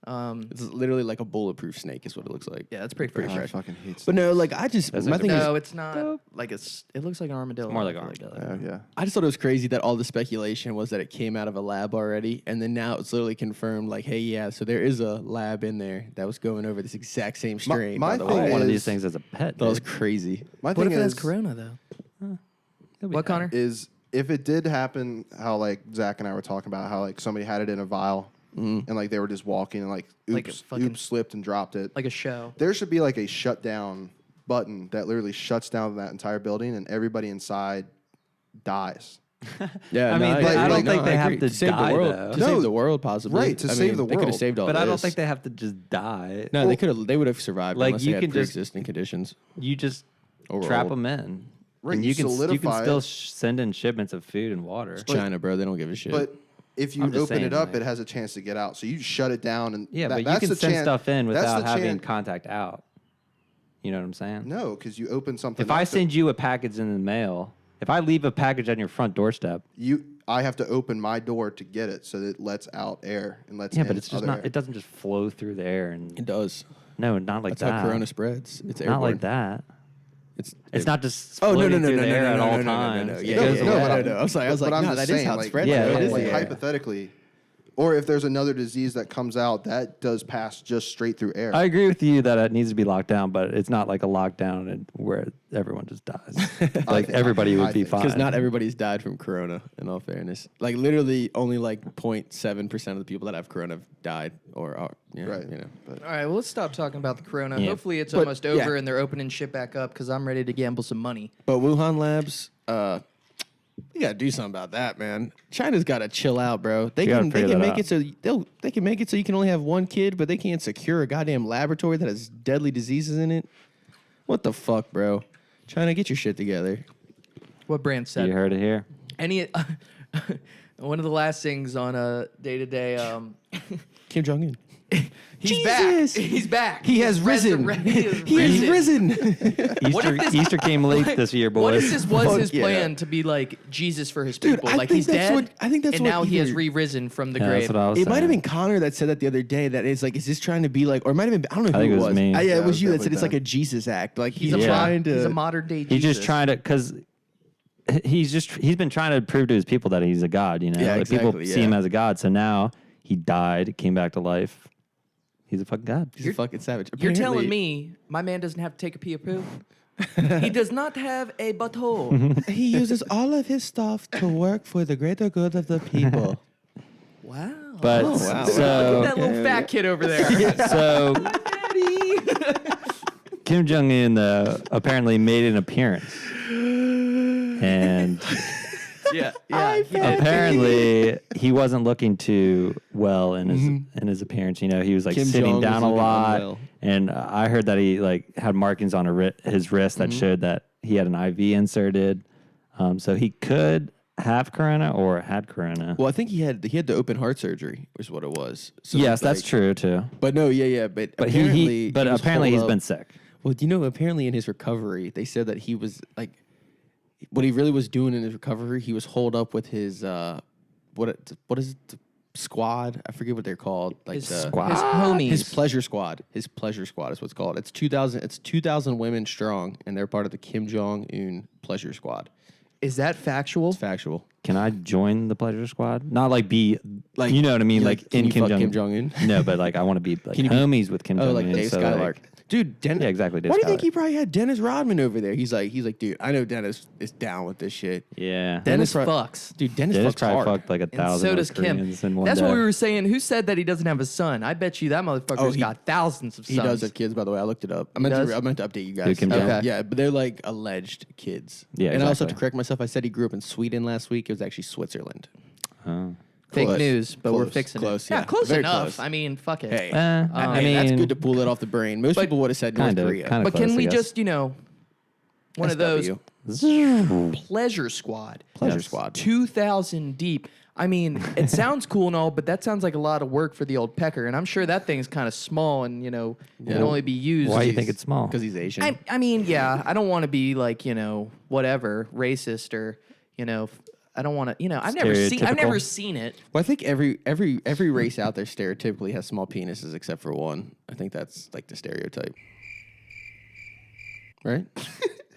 It's literally like a bulletproof snake, is what it looks like. Yeah, that's pretty I fresh. fucking hate. But no, like I just That's my like thing is No, it's not. Like it looks like an armadillo. more like I feel armadillo. Yeah. I just thought it was crazy that all the speculation was that it came out of a lab already, and then now it's literally confirmed. Like, hey, yeah, so there is a lab in there that was going over this exact same strain. my by the thing I want way. one of is- these things as a pet. That was dude. crazy. My What thing if it has is, corona though? It'll be What, fine. Connor? is if it did happen, how like Zach and I were talking about how like somebody had it in a vial and like they were just walking and like Like a oops, fucking- oops slipped and dropped it. Like a show. There should be like a shutdown button that literally shuts down that entire building and everybody inside dies. Yeah, I mean, they- I don't think they have agree. to save die, the world. though. To No, save the world, possibly. right, to I save mean, the They could have world. saved all But I don't this. think they have to just die. No, they could have. They would have survived. Like, unless you they had can just- pre-existing conditions. You just Or trap old. them in. Right, And you you can solidify still it. send in shipments of food and water. China, bro. They don't give a shit. But if you I'm open just it saying, up, like- it has a chance to get out. So you shut it down, and Yeah, that- but you that's can the send chan- stuff in that's without the having chan- contact out. You know what I'm saying? No, because you open something. If I up that send you a package in the mail, if I leave a package on your front doorstep, I have to open my door to get it, so that it lets out air and lets. yeah, in but it's just other not. air. It doesn't just flow through the air it and does. no, not like That's that. how Corona spreads. It's Not airborne. like that. It's It's not just Oh no floating no no through no the no air no at no all no no times. no It yeah goes yeah no, away. but no no. I was like but I'm no, just that is saying, how it like, spreads. Yeah, though. it It is, is like yeah. yeah. hypothetically, Or if there's another disease that comes out, that does pass just straight through air. I agree with you that it needs to be locked down, but it's not like a lockdown where everyone just dies. Like everybody would be fine. Because not everybody's died from corona, in all fairness. Like literally only like 0.7% of the people that have corona have died or are, Right. All right, well, let's stop talking about the corona. Yeah. Hopefully it's But, almost over yeah. and they're opening shit back up because I'm ready to gamble some money. But Wuhan labs, we gotta do something about that, man. China's gotta chill out, bro. They gotta can figure that make out. it so they can make it so you can only have one kid, but they can't secure a goddamn laboratory that has deadly diseases in it. What the fuck, bro? China, get your shit together. What Brand said. You heard it here. Any one of the last things on a day-to-day Kim Jong Un. he's Jesus! back. He's back. He has risen. He has risen. Easter came late this year, boys. What if this was Fuck his yeah. plan to be like Jesus for his Dude, people? I Like think he's that's dead, what- I think that's and what now he has either- re-risen from the Yeah, grave. that's what I was It saying. might have been Connor that said that the other day. That it's like, is this trying to be like, or it might have been, I don't know I who think it it was was. me. Yeah, Yeah, it it was was you that said definitely it's like Ben. a Jesus act. Like He's he's a trying to. He's a modern day Jesus. He's just trying to, because he's been trying to prove to his people that he's a god, you know? Yeah, Like, people exactly, see him as a god. So now he died, came back to life. He's a fucking god. He's a fucking savage. You're telling Apparently- me my man doesn't have to take a pee or poo? He does not have a butthole. he uses all of his stuff to work for the greater good of the people. Wow. But wow. Look so, at that little fat kid over there. so Kim Jong Un apparently made an appearance, and yeah. apparently he wasn't looking too well in his appearance. You know, he was like Kim sitting Jong down was a looking lot, unwell. and I heard that he like had markings on his wrist that showed that he had an IV inserted. So he could have corona or had corona. Well, I think he had the open heart surgery, is what it was. So Yes, that's like- true too. But no, yeah, but But apparently, but he was apparently holed he's up. been sick. Well, apparently in his recovery, they said that he was like, what he really was doing in his recovery, he was holed up with his what is it? The squad? I forget what they're called. Like His the squad? His homies. His pleasure squad. His pleasure squad is what it's called. It's 2,000. It's 2,000 women strong, and they're part of the Kim Jong Un pleasure squad. Is that factual? It's factual. Can I join the pleasure squad? Not like be Like, you know what I mean, you like can in you Kim fuck Jong Kim Jong-un? No, but like I want to be like Can you be- homies with Kim Oh, Jong like Un. Dave Skylark. Dude, Yeah, exactly, Dave Why do you think Skylark. he probably had Dennis Rodman over there? He's like, dude, I know Dennis is down with this shit. Yeah, Dennis Dennis fucks. Dude, Dennis Dennis fucks probably hard. fucked like And 1,000 so does Kim. Koreans in one That's day. what we were saying. Who said that he doesn't have a son? I bet you that motherfucker's Oh, he- got thousands of sons. He does have kids, by the way. I looked it up. I does? meant to update you guys. Dude, Kim Jong? Okay. Yeah, but they're like alleged kids. Yeah, and I also have to exactly. correct myself. I said he grew up in Sweden last week. It was actually Switzerland. Oh. Fake Close. news, but we're Close. fixing Close, it. Yeah, yeah. close Very enough. close. I mean, fuck it. Hey, I hey, that's mean- good to pull it off the brain. Most people would have said North Kinda, Korea. kinda. But close, can I we guess. just, one of those SW. pleasure squad? Pleasure Yes. squad. 2,000 deep. I mean, it sounds cool and all, but that sounds like a lot of work for the old pecker. And I'm sure that thing's kind of small and, can only be used. Why do you think it's small? Because he's Asian. I mean, yeah, I don't want to be like, whatever, racist or, I don't want to, I've never Stereotypical. seen it. Well, I think every race out there stereotypically has small penises except for one. I think that's like the stereotype. Right?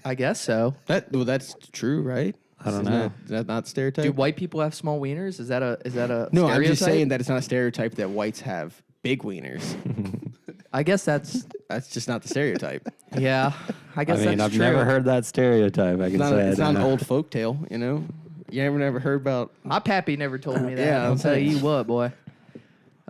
I guess so. That's true, right? I don't Isn't know. that not stereotype? Do white people have small wieners? Is that a No, stereotype? I'm just saying that it's not a stereotype that whites have big wieners. I guess that's That's just not the stereotype. yeah. I I guess mean, that's I've true. never heard that stereotype. I can say It's I not an don't know. old folk tale, You never heard about? My pappy never told me that. Yeah, I'll I'm tell saying. you what, boy.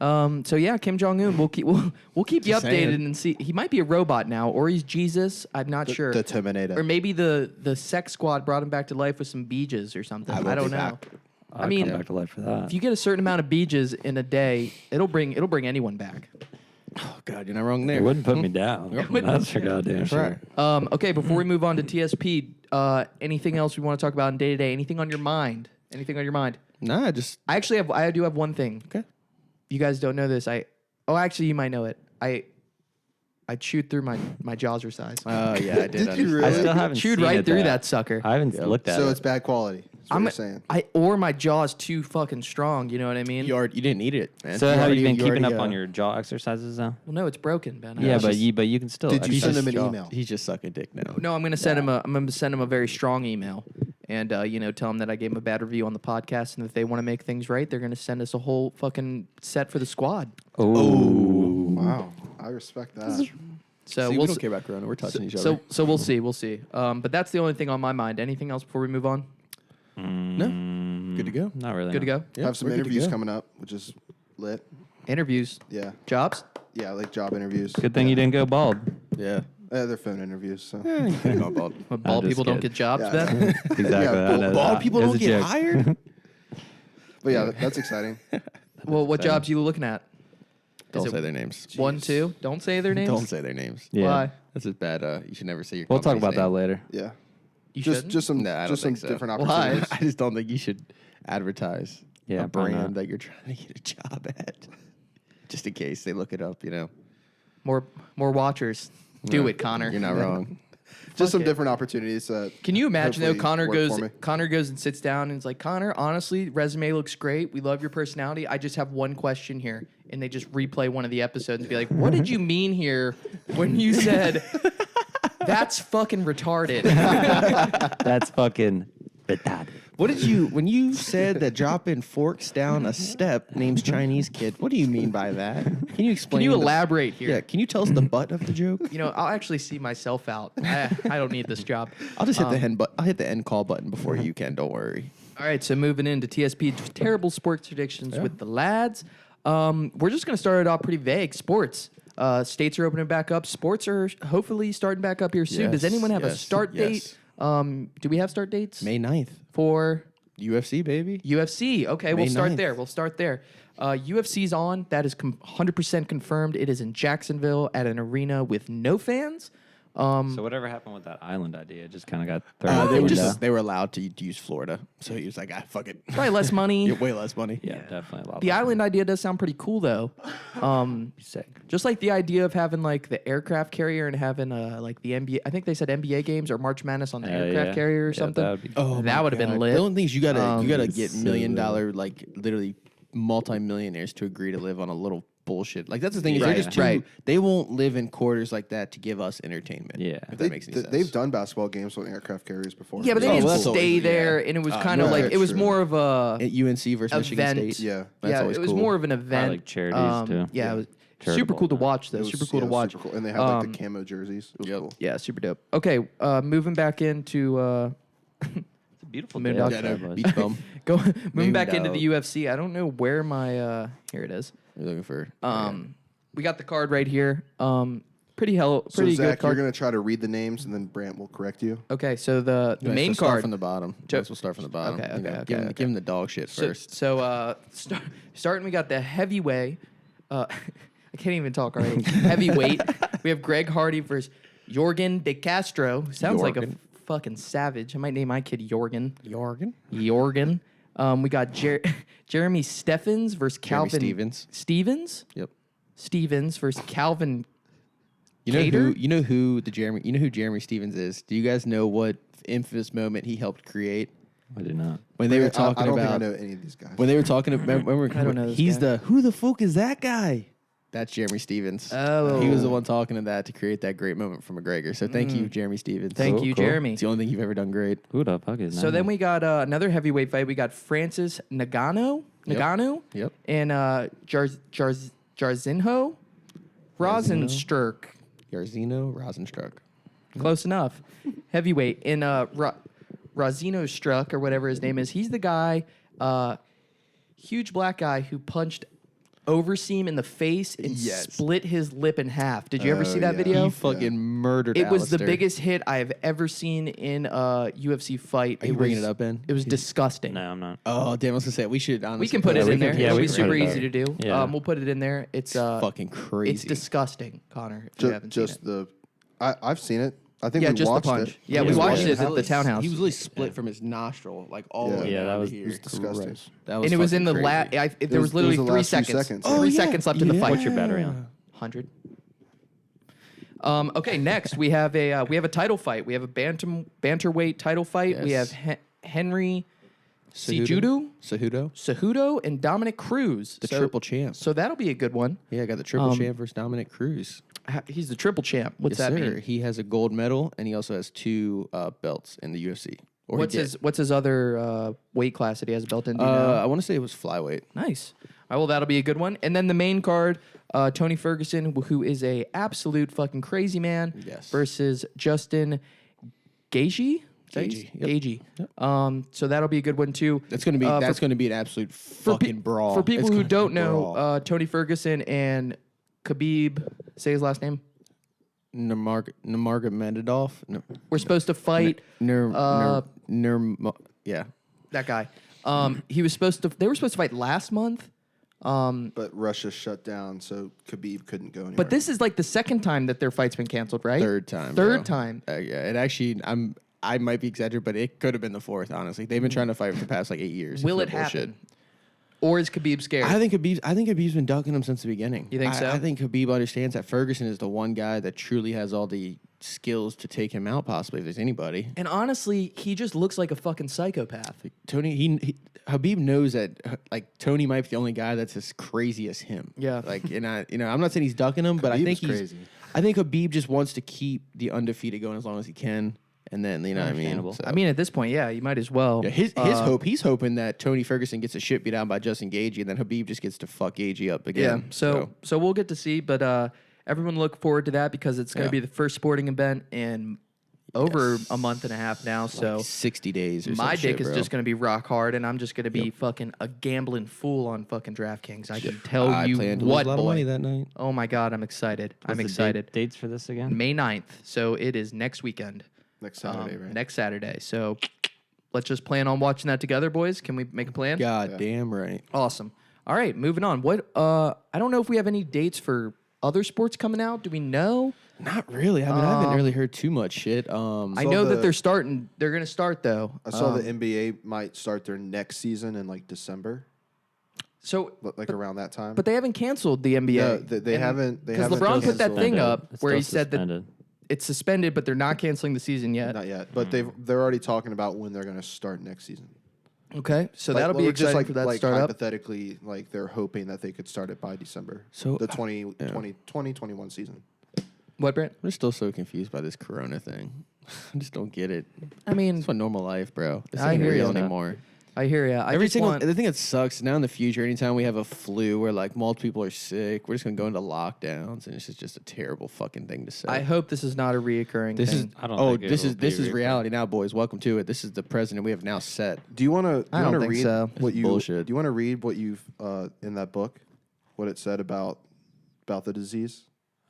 So yeah, Kim Jong Un. We'll keep you Just updated saying. and see. He might be a robot now, or he's Jesus. I'm not sure. The Terminator. Or maybe the sex squad brought him back to life with some beeges or something. I will I don't be know. back. I'll mean, come back to life for that. If you get a certain amount of beeges in a day, it'll bring anyone back. Oh God, you're not wrong there. It wouldn't put me down. That's for goddamn sure. Okay, before we move on to TSP, anything else we want to talk about in day to day? Anything on your mind? Anything on your mind? Nah, just I do have one thing. okay. You guys don't know this. Actually, you might know it. I chewed through my jaws are size. Oh yeah, I did. Did you understand. really? I still haven't chewed seen right it through though. that sucker. I haven't looked at So it. it's bad quality. That's what you're saying. Or my jaw's too fucking strong. You know what I mean? You didn't need it, man. So have you been keeping already, up on your jaw exercises though? Well, no, it's broken, Ben. Yeah, I- but you can still. Did you send exercise him an jaw. email? He's just sucking dick now. No, I'm gonna send him a very strong email, and tell them that I gave them a bad review on the podcast, and if they want to make things right, they're going to send us a whole fucking set for the squad. Wow, I respect that. So See, we we'll don't care about Corona. We're touching each other. So we'll see. But that's the only thing on my mind. Anything else before we move on? No, good to go. Not really. Good to go. Yeah, Have some we're good to interviews go. coming up, which is lit. Interviews, Yeah, jobs. yeah, like job interviews. Good thing you didn't go bald. Yeah. They're phone interviews. So You could've gone bald. But bald just people don't kidding. get jobs, Yeah. Ben. Exactly. Yeah, I know Bald that. people It was don't a get joke. hired? but yeah, that's exciting. Well, what jobs you looking at? Don't it say their names. 1, 2. Don't say their names. Don't say their names. Yeah. Why? That's just bad. You should never say your We'll talk about company's that name. later. Yeah, You just shouldn't? just some No, I don't just some think so. different Why? opportunities. I just don't think you should advertise Yeah, a probably brand not. that you're trying to get a job at. Just in case they look it up, more watchers. Do it, Connor. You're not wrong. Just some it. different opportunities. Can you imagine though? hopefully work for me. Connor goes and sits down and is like, Connor, honestly, resume looks great. We love your personality. I just have one question here, and they just replay one of the episodes and be like, what did you mean here when you said that's fucking retarded? That's fucking retarded. What did you, when you said that dropping forks down a step names Chinese kid, what do you mean by that? Can you explain? Can you the- elaborate here? Yeah, can you tell us the butt of the joke? I'll actually see myself out. I don't need this job. I'll just hit the I'll hit the end call button before you can. Don't worry. All right, so moving into TSP, terrible sports predictions with the lads. We're just going to start it off pretty vague. Sports. States are opening back up. Sports are hopefully starting back up here soon. Does Yes, anyone have a yes, start yes. date? Do we have start dates? May 9th. For UFC, baby. UFC. Okay, May we'll start 9th. there. UFC's on. That is 100% confirmed. It is in Jacksonville at an arena with no fans. So whatever happened with that island idea? It just kind of got thrown out They the were window. they were allowed to use Florida, so he was like, fuck it. Probably less money. Get way less money. Yeah, definitely a lot. The island idea does sound pretty cool, though. Sick. Just like the idea of having like the aircraft carrier and having like the NBA. I think they said NBA games or March Madness on the aircraft yeah. carrier or Yeah, something. that would be Oh, that would have been lit. The only thing is you gotta get so- $1 million like literally multimillionaires to agree to live on a little bullshit. Like that's the thing is they're Right, just too, right. they won't live in quarters like that to give us entertainment. Yeah. if that makes any sense. They've done basketball games with aircraft carriers before. Yeah, but they Oh, didn't well, that's stay always- there, yeah. and it was kind of no, like that's it was true. more of a At UNC versus Michigan event. State. Yeah. That's yeah, always it was cool. more of an event. like charities, too. Yeah, it was super Charitable cool to event. watch though. It was- Super cool yeah, to watch. super cool. And they had like the camo jerseys. It was cool. Yeah, super dope. Okay, moving back into It's a beautiful Moon day dog. Yeah, outside, no, boys. beach bum. moving back into the dog. UFC. I don't know where my here it is. You're looking for We got the card right here. Pretty So good Zach, you're card. gonna try to read the names, and then Brant will correct you. Okay, so the Nice, main so start card. from the bottom. Jo- We'll start from the bottom. Okay, you know, okay, give, him, okay. give him the dog shit first. Starting, we got the heavyweight. I can't even talk already. Heavyweight. We have Greg Hardy versus Jorgen De Castro. Sounds like a Jorgen. fucking savage. I might name my kid Jorgen. Jorgen. Jorgen. We got Jeremy Steffens versus Jeremy Calvin Stevens. Stevens. Yep. Stevens versus Calvin. You know Cater? who Jeremy Stevens is? Do you guys know what infamous moment he helped create? I do not. When they were I talking don't about think I know any of these guys. when they were talking about remember, I don't know this he's guy. who the fuck is that guy? That's Jeremy Stevens. Oh. He was the one talking to that to create that great moment for McGregor. So thank you, Jeremy Stevens. Thank Cool, you, cool. Jeremy. It's the only thing you've ever done great. Who the fuck is that? So then we got another heavyweight fight. We got Francis Ngannou, Yep. and Jarzinho Rosenstruck. Yarzino Rosenstruck. Close enough. Heavyweight. And Razino Struck, or whatever his name is, he's the guy, huge black guy who punched Overseem in the face and Yes. split his lip in half. Did you ever see that yeah. video? He fucking murdered. It was the Alistair. biggest hit I have ever seen in a UFC fight. Are you bringing it up, Ben? It was disgusting. No, I'm not. Oh damn! I was gonna say we should honestly. We can put it we in can- there. yeah, It'll we be can super put it easy to up. do. Yeah. We'll put it in there. It's fucking crazy. It's disgusting, Connor. If you haven't seen Just it. I've seen it. I think Yeah, we just the watched punch. it. Yeah, we Yeah, watched we it at the townhouse. He was really split from his nostril, like all the way Yeah, down that to was- here. It was disgusting. That was And it was in the fucking last. crazy. There was literally the 3 last few seconds. seconds. Oh, 3 yeah, seconds left in the yeah. fight. What's your battery on? 100. Okay, next we have a title fight. We have a bantamweight title fight. We have Yes. Henry Cejudo, Cejudo, and Dominic Cruz. The triple champ. So that'll be a good one. Yeah, I got the triple champ versus Dominic Cruz. He's the triple champ. What's Yes, that sir. mean? He has a gold medal and he also has 2 belts in the UFC. Or What's his other weight class that he has a belt in? Do you know? I want to say it was flyweight. Nice. All right, well, that'll be a good one. And then the main card, Tony Ferguson, who is a absolute fucking crazy man, Yes. versus Justin Gaethje. Gaethje, yep. Gaethje. So that'll be a good one too. That's gonna be an absolute fucking brawl. For people It's who gonna don't be a know, brawl. Tony Ferguson and Khabib, say his last name. Nurmagomedov. We're supposed to fight Yeah. that guy. They were supposed to fight last month. But Russia shut down, so Khabib couldn't go anywhere. But this is like the second time that their fight's been canceled, right? Third time. Third bro. time. Yeah. It actually, I might be exaggerating, but it could have been the fourth. Honestly, they've been trying to fight for the past like 8 years. Will It's it no bullshit. happen? Or is Khabib scared? I think Khabib's been ducking him since the beginning. You think so? I think Khabib understands that Ferguson is the one guy that truly has all the skills to take him out, possibly if there's anybody. And honestly, he just looks like a fucking psychopath. Tony, Khabib knows that like Tony might be the only guy that's as crazy as him. Yeah. Like, and I'm not saying he's ducking him, but I Khabib think is crazy. I think Khabib just wants to keep the undefeated going as long as he can, and then you know what I mean. Understandable. So- I mean, at this point, yeah, you might as well. yeah, his hope, he's hoping that Tony Ferguson gets a shit beat down by Justin Gaethje, and then Habib just gets to fuck Gaethje up Yeah. again. So we'll get to see, but everyone look forward to that because it's going to Yeah. be the first sporting event in over a month and a half now. So like 60 days or my some shit, dick is bro. just going to be rock hard, and I'm just going to be fucking a gambling fool on fucking DraftKings. I can tell I you planned to lose what, a lot of money boy. that night. Oh my God, I'm excited. I'm What's the excited. dates for this again? May 9th. So it is next weekend. next Saturday, right? Next Saturday. So let's just plan on watching that together, boys. Can we make a plan? God damn right. Awesome. All right, moving on. What? I don't know if we have any dates for other sports coming out. Do we know? Not really. I mean, I haven't really heard too much shit. I Saw know that the- they're starting. They're going to start though. I saw the NBA might start their next season in like December, So, like around that time. but they haven't canceled the NBA. No, they haven't. They Because haven't LeBron put that canceled- thing up It's where he still said that suspended. it's suspended, but they're not canceling the season yet. Not yet, but they're already talking about when they're going to start next season. Okay, so Like, that'll be well, exciting just like, for that like start up. hypothetically, like they're hoping that they could start it by December. So, the 2021 season. What, Brent? I'm still so confused by this Corona thing. I just don't get it. I mean, It's what normal life, bro. This I ain't hear real ya. anymore. I hear you. The thing that sucks now in the future, anytime we have a flu where like multiple people are sick, we're just gonna go into lockdowns, and it's just a terrible fucking thing to say. I hope this is not a reoccurring this thing. I don't oh, think it this will is be this is reoccurring. reality now, boys. Welcome to it. This is the president we have now set. Do you want to? I don't think read so. what you? Bullshit. Do you want to read what you've in that book? What it said about the disease?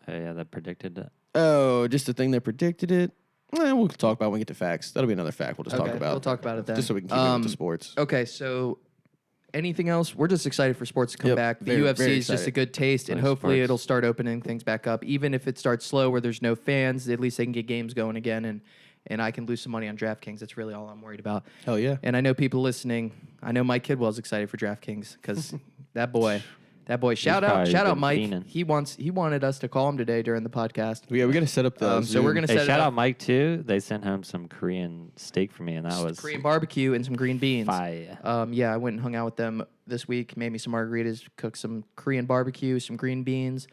Yeah, that predicted it. Oh, just the thing that predicted it. We'll talk about when we get to facts. That'll be another fact we'll just talk about. We'll talk about it then. Just so we can keep it with the sports. Okay, so anything else? We're just excited for sports to come Yep, back. The very, UFC very is just a excited. good taste, and Nice hopefully sports. it'll start opening things back up. Even if it starts slow, where there's no fans, at least they can get games going again, and I can lose some money on DraftKings. That's really all I'm worried about. Hell yeah. And I know people listening. I know Mike Kidwell's excited for DraftKings because that boy. Shout probably out, been Mike. fiending. He wanted us to call him today during the podcast. Yeah, we got to set up the. So we're Zoom. gonna Hey, set it shout up. out Mike too. They sent home some Korean steak for me, and that was Korean barbecue and some green beans. fire. Yeah, I went and hung out with them this week. Made me some margaritas, cooked some Korean barbecue, some green beans.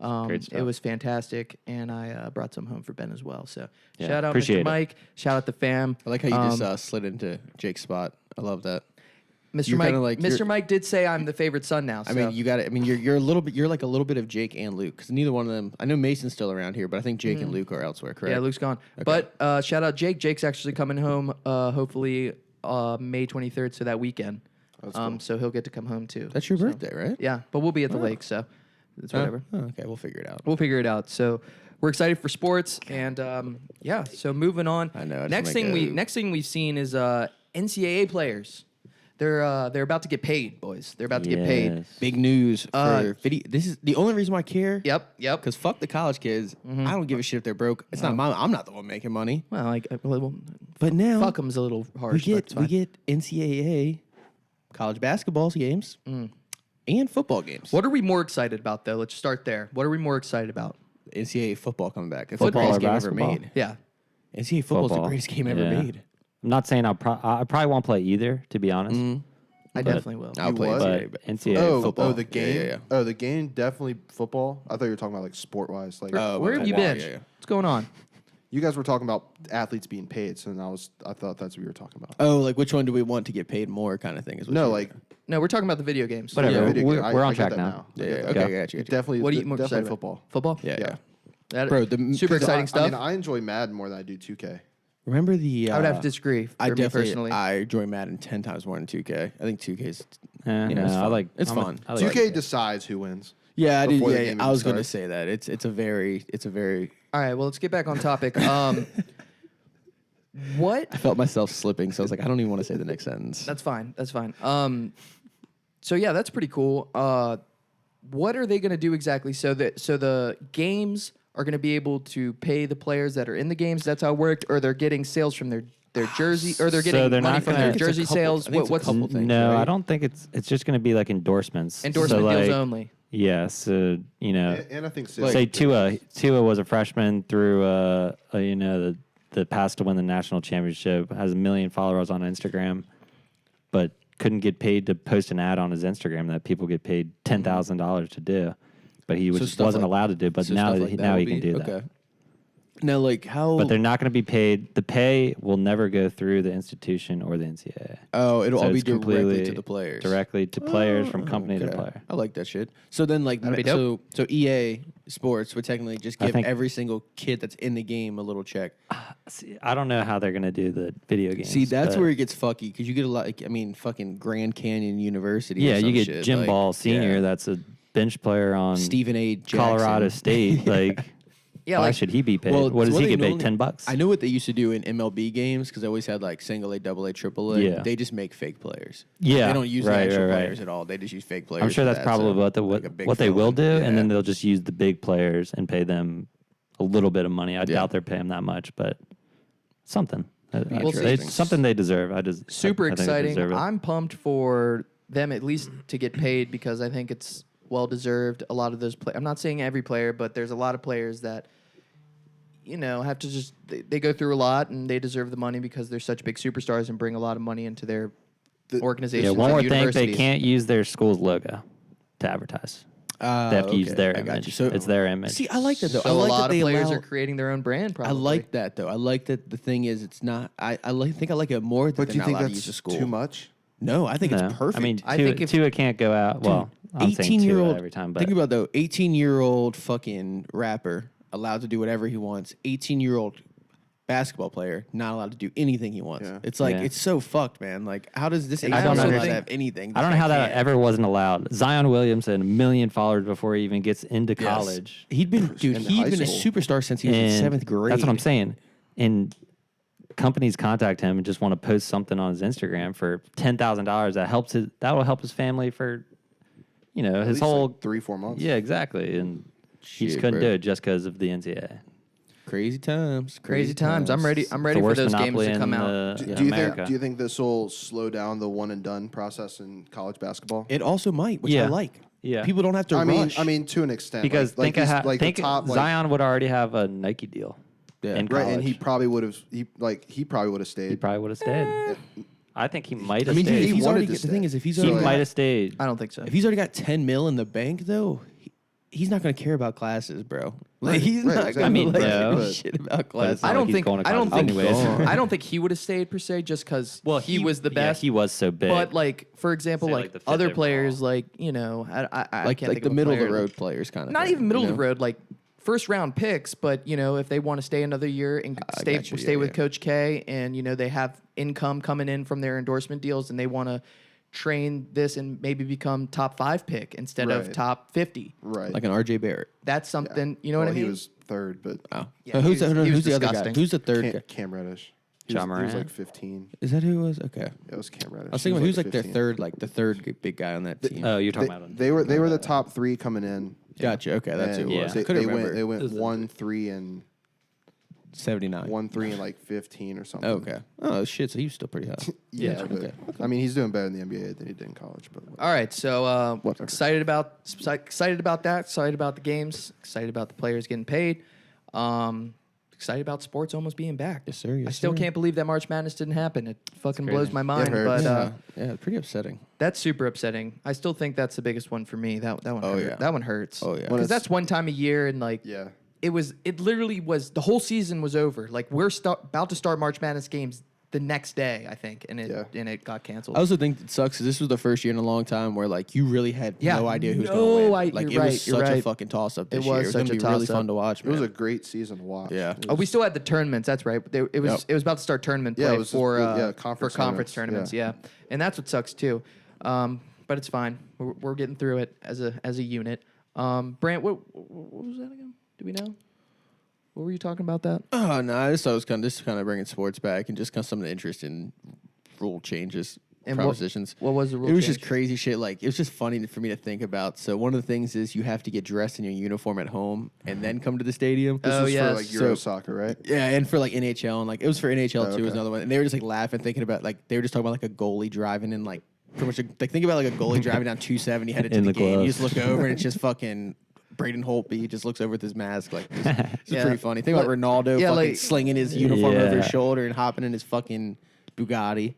Great It stuff. was fantastic, and I brought some home for Ben as well. So Yeah, shout out appreciate Mr. it. Mike. Shout out the fam. I like how you just slid into Jake's spot. I love that. Mr. you're Mike. kinda like- Mr. you're- Mike did say I'm the favorite son now. I mean, so. you got it. I mean, you're a little bit. You're like a little bit of Jake and Luke because neither one of them. I know Mason's still around here, but I think Jake and Luke are elsewhere. Correct? Yeah, Luke's gone. But shout out Jake. Jake's actually coming home hopefully May 23rd, so that weekend. So he'll get to come home too. That's your birthday, right? Yeah, but we'll be at the lake, so it's whatever. Oh, okay, we'll figure it out. We'll figure it out. So we're excited for sports, and yeah. So moving on. I know, I just Next wanna thing go- next thing we've seen is NCAA players. They're about to get paid, boys. They're about to get paid. Yes. Big news for video. This is the only reason why I care. Yep. Because fuck the college kids. I don't give a shit if they're broke. It's not my. I'm not the one making money. Well, like, well, But now fuck them's a little harsh. we but it's fine. get NCAA college basketball games and football games. What are we more excited about, though? Let's start there. What are we more excited about? NCAA football coming back. It's Football the or greatest game ever basketball? made. Yeah. NCAA football is the Football. greatest game ever Yeah. made. I'm not saying I probably won't play either, to be honest. I definitely will. I'll You play what? NCAA, But but NCAA football. Oh, the game. Yeah, yeah. Oh, the game definitely football. I thought you were talking about like sport wise. Like, Oh, Where have you been? yeah. What's going on? You guys were talking about athletes being paid, so then I thought that's what you were talking about. Oh, like which one do we want to get paid more kind of thing? Is what No, you- like No, we're talking about the video games. Whatever. Yeah, video we're game. we're I on get track that now. now. Yeah, I get okay, that. got you. Definitely. What are you more excited definitely about? football. Football? Yeah. That, Bro, super exciting stuff. I mean, I enjoy Madden more than I do 2K. Remember the? I would have to disagree. For I me definitely. personally. I enjoy Madden 10 times more than 2K. I think 2K's. Yeah, You know, no, it's I fun. like. It's I'm a- fun. I like 2K it. decides who wins. Yeah, I did. Before the Yeah, game I even was going to starts. say that. It's a very. All right, well, let's get back on topic. What? I felt myself slipping, so I was like, I don't even want to say the next sentence. That's fine. That's fine. So yeah, that's pretty cool. What are they going to do exactly? So the games are going to be able to pay the players that are in the games. That's how it worked, or they're getting sales from their jersey, or they're So getting they're money not from gonna- their I think it's a jersey couple- sales. I think it's a What's couple things, No, right? I don't think it's just going to be like endorsements. endorsement so deals like, only? Yeah, so you know, And I think sales say tickets. Tua was a freshman through the pass to win the national championship, has 1 million followers on Instagram, but couldn't get paid to post an ad on his Instagram that people get paid $10,000 to do, but he So just stuff wasn't like- allowed to do. But so now stuff like that now will he can be- do that. Okay. Now, like how? But they're not going to be paid. The pay will never go through the institution or the NCAA. Oh, it'll So all be it's directly completely to the players. Directly to players from company to Okay. player. I like that shit. So then, like, That'd be dope. so EA Sports would technically just I give think- every single kid that's in the game a little check. See, I don't know how they're going to do the video games. See, that's but- where it gets fucky because you get a lot. Like, I mean, fucking Grand Canyon University. Yeah, or you some get shit. Jim like, Ball Senior. yeah. That's a bench player on Stephen A. Jackson. Colorado State. Like, Yeah, why like should he be paid? Well, what does what he they get paid? normally- $10? I know what they used to do in MLB games because they always had like single A, double A, triple A. Yeah. They just make fake players. Yeah, They don't use right, the actual right, right. players at all. They just use fake players. I'm sure for that's that, probably so, what like a big what they will do, fill-in. and then Yeah. they'll just use the big players and pay them a little bit of money. I Yeah. doubt they're paying that much, but something. We'll see. It's something they deserve. super I think they exciting. deserve it. I'm pumped for them at least to get paid because I think it's well deserved. A lot of those I'm not saying every player, but there's a lot of players that have to just they go through a lot and they deserve the money because they're such big superstars and bring a lot of money into their organizations. Yeah, one and more thing, they universities. can't use their school's logo to advertise. They have to use Okay, their I got image. you. So It's their image. See, I like that though. So I like a lot that of they players allow, are creating their own brand. I Probably. like that though. I like that the thing is it's not. think I like it more that But they're do you not think allowed to use a that's school. too much? No, I think No. it's perfect. I mean, I Tua, think if- Tua can't go out. Well, I'm saying 18-year-old Tua every time, but think about though, 18-year-old fucking rapper allowed to do whatever he wants. 18-year-old basketball player not allowed to do anything he wants. Yeah. It's like Yeah. it's so fucked, man. Like how does this? I don't allowed to understand. have anything. I don't know how that ever wasn't allowed. Zion Williamson, 1 million followers before he even gets into college. He'd been In high a school. superstar since he was in And 7th grade. That's what I'm saying. And companies contact him and just want to post something on his Instagram for $10,000. That will help his family for, his At least, whole like 3-4 months. Yeah, exactly. And he just Shit, couldn't bro. do it just because of the NCAA. Crazy times. Crazy times. I'm ready. I'm The ready for worst those games monopoly to come in out. the- Do, in do you America. think? Do you think this will slow down the one and done process in college basketball? It also might, which I Yeah. like. Yeah. People don't have to I rush. mean, to an extent. Because like think, he's, of like think the top, like, Zion would already have a Nike deal. Yeah. in right, and college. he probably would have. He probably would have He stayed. probably would have stayed. I think he might I have mean, dude, stayed. if He he's wanted already to the stay. thing is, if he's He already might got, have stayed. I don't think so. if he's already got 10 mil in the bank though, he's not going to care about classes, bro. Like Right, he's right, not exactly. going I mean, to like bro. give a shit about classes. not I don't like he's think. going to I don't college think. anyways. I don't think he would have stayed per se, just because he was the Yeah, best. he was so big. But like, for example, Say, like, like, the fifth other overall. players, like I like can't think the of a middle of the player. road players kind of Not thing, even middle you of the know? road, like first round picks. But if they want to stay another year and stay got you, stay yeah, with yeah. Coach K, and they have income coming in from their endorsement deals, and they want to train this and maybe become top 5 pick instead of Right. top 50. Right. Like an RJ Barrett. That's something. You know what I mean? He was third, but Oh, Yeah, who's he was- the, he who's was the other guy? disgusting. Who's the third guy? Cam Reddish. Ja He was Morant. like 15. Is that who it was? Okay. It was Cam Reddish. I was thinking about who's like their 15. third big guy on that team. Oh, you're They, talking about they were the top 3 coming in. Gotcha. Okay, that's who and it Yeah. was. They, I couldn't they remember. went. They went It was 1-3 and 79. 1-3 and like 15 or something. Okay. Oh shit. So he was still pretty hot. Yeah, Yeah, but, okay. I mean, he's doing better in the NBA than he did in college. But whatever. All right, so Whatever. excited about that. Excited about the games. Excited about the players getting paid. Excited about sports almost being back. Yes, sir. Yes, I still sir. can't believe that March Madness didn't happen. It fucking crazy. blows my mind. hurts. But yeah, pretty upsetting. that's super upsetting. I still think that's the biggest one for me. That one. Oh, hurt. yeah. That one hurts. Oh, yeah. When because it's- that's one time a year, and like Yeah. it literally was the whole season was over. Like we're about to start March Madness games the next day, I think, and it got canceled. I also think it sucks because this was the first year in a long time where like you really had no idea who's no going to win. idea. Like You're it was right, such you're a right. fucking toss up. This It was year. It was such gonna a be really toss-up. fun to watch. It was man. a great season to watch. Yeah. It Oh, we was- still had the tournaments. That's right. It was about to start tournament play Yeah, it was for conference tournaments. tournaments, Yeah, and that's what sucks too. But it's fine. We're getting through it as a unit. Brant, what was that again? Do we know? What were you talking about that? Oh no, I just thought it was kind of bringing sports back and just kind of some of the interest in rule changes. And propositions. What was the rule It was change? just crazy shit. Like it was just funny for me to think about. So one of the things is you have to get dressed in your uniform at home and then come to the stadium. Oh, This was yes. for like Euro soccer, right? Yeah, and for like NHL and like it was for NHL too was okay. another one. And they were just like laughing, thinking about like they were just talking about like a goalie driving in like pretty much like think about like a goalie driving down 270 headed to In the the game. You gloves. just look over and it's just fucking Braden Holtby. He just looks over with his mask. Like it's Yeah. pretty funny. Think about Well, Ronaldo yeah, fucking like- slinging his uniform over his Yeah. shoulder and hopping in his fucking Bugatti,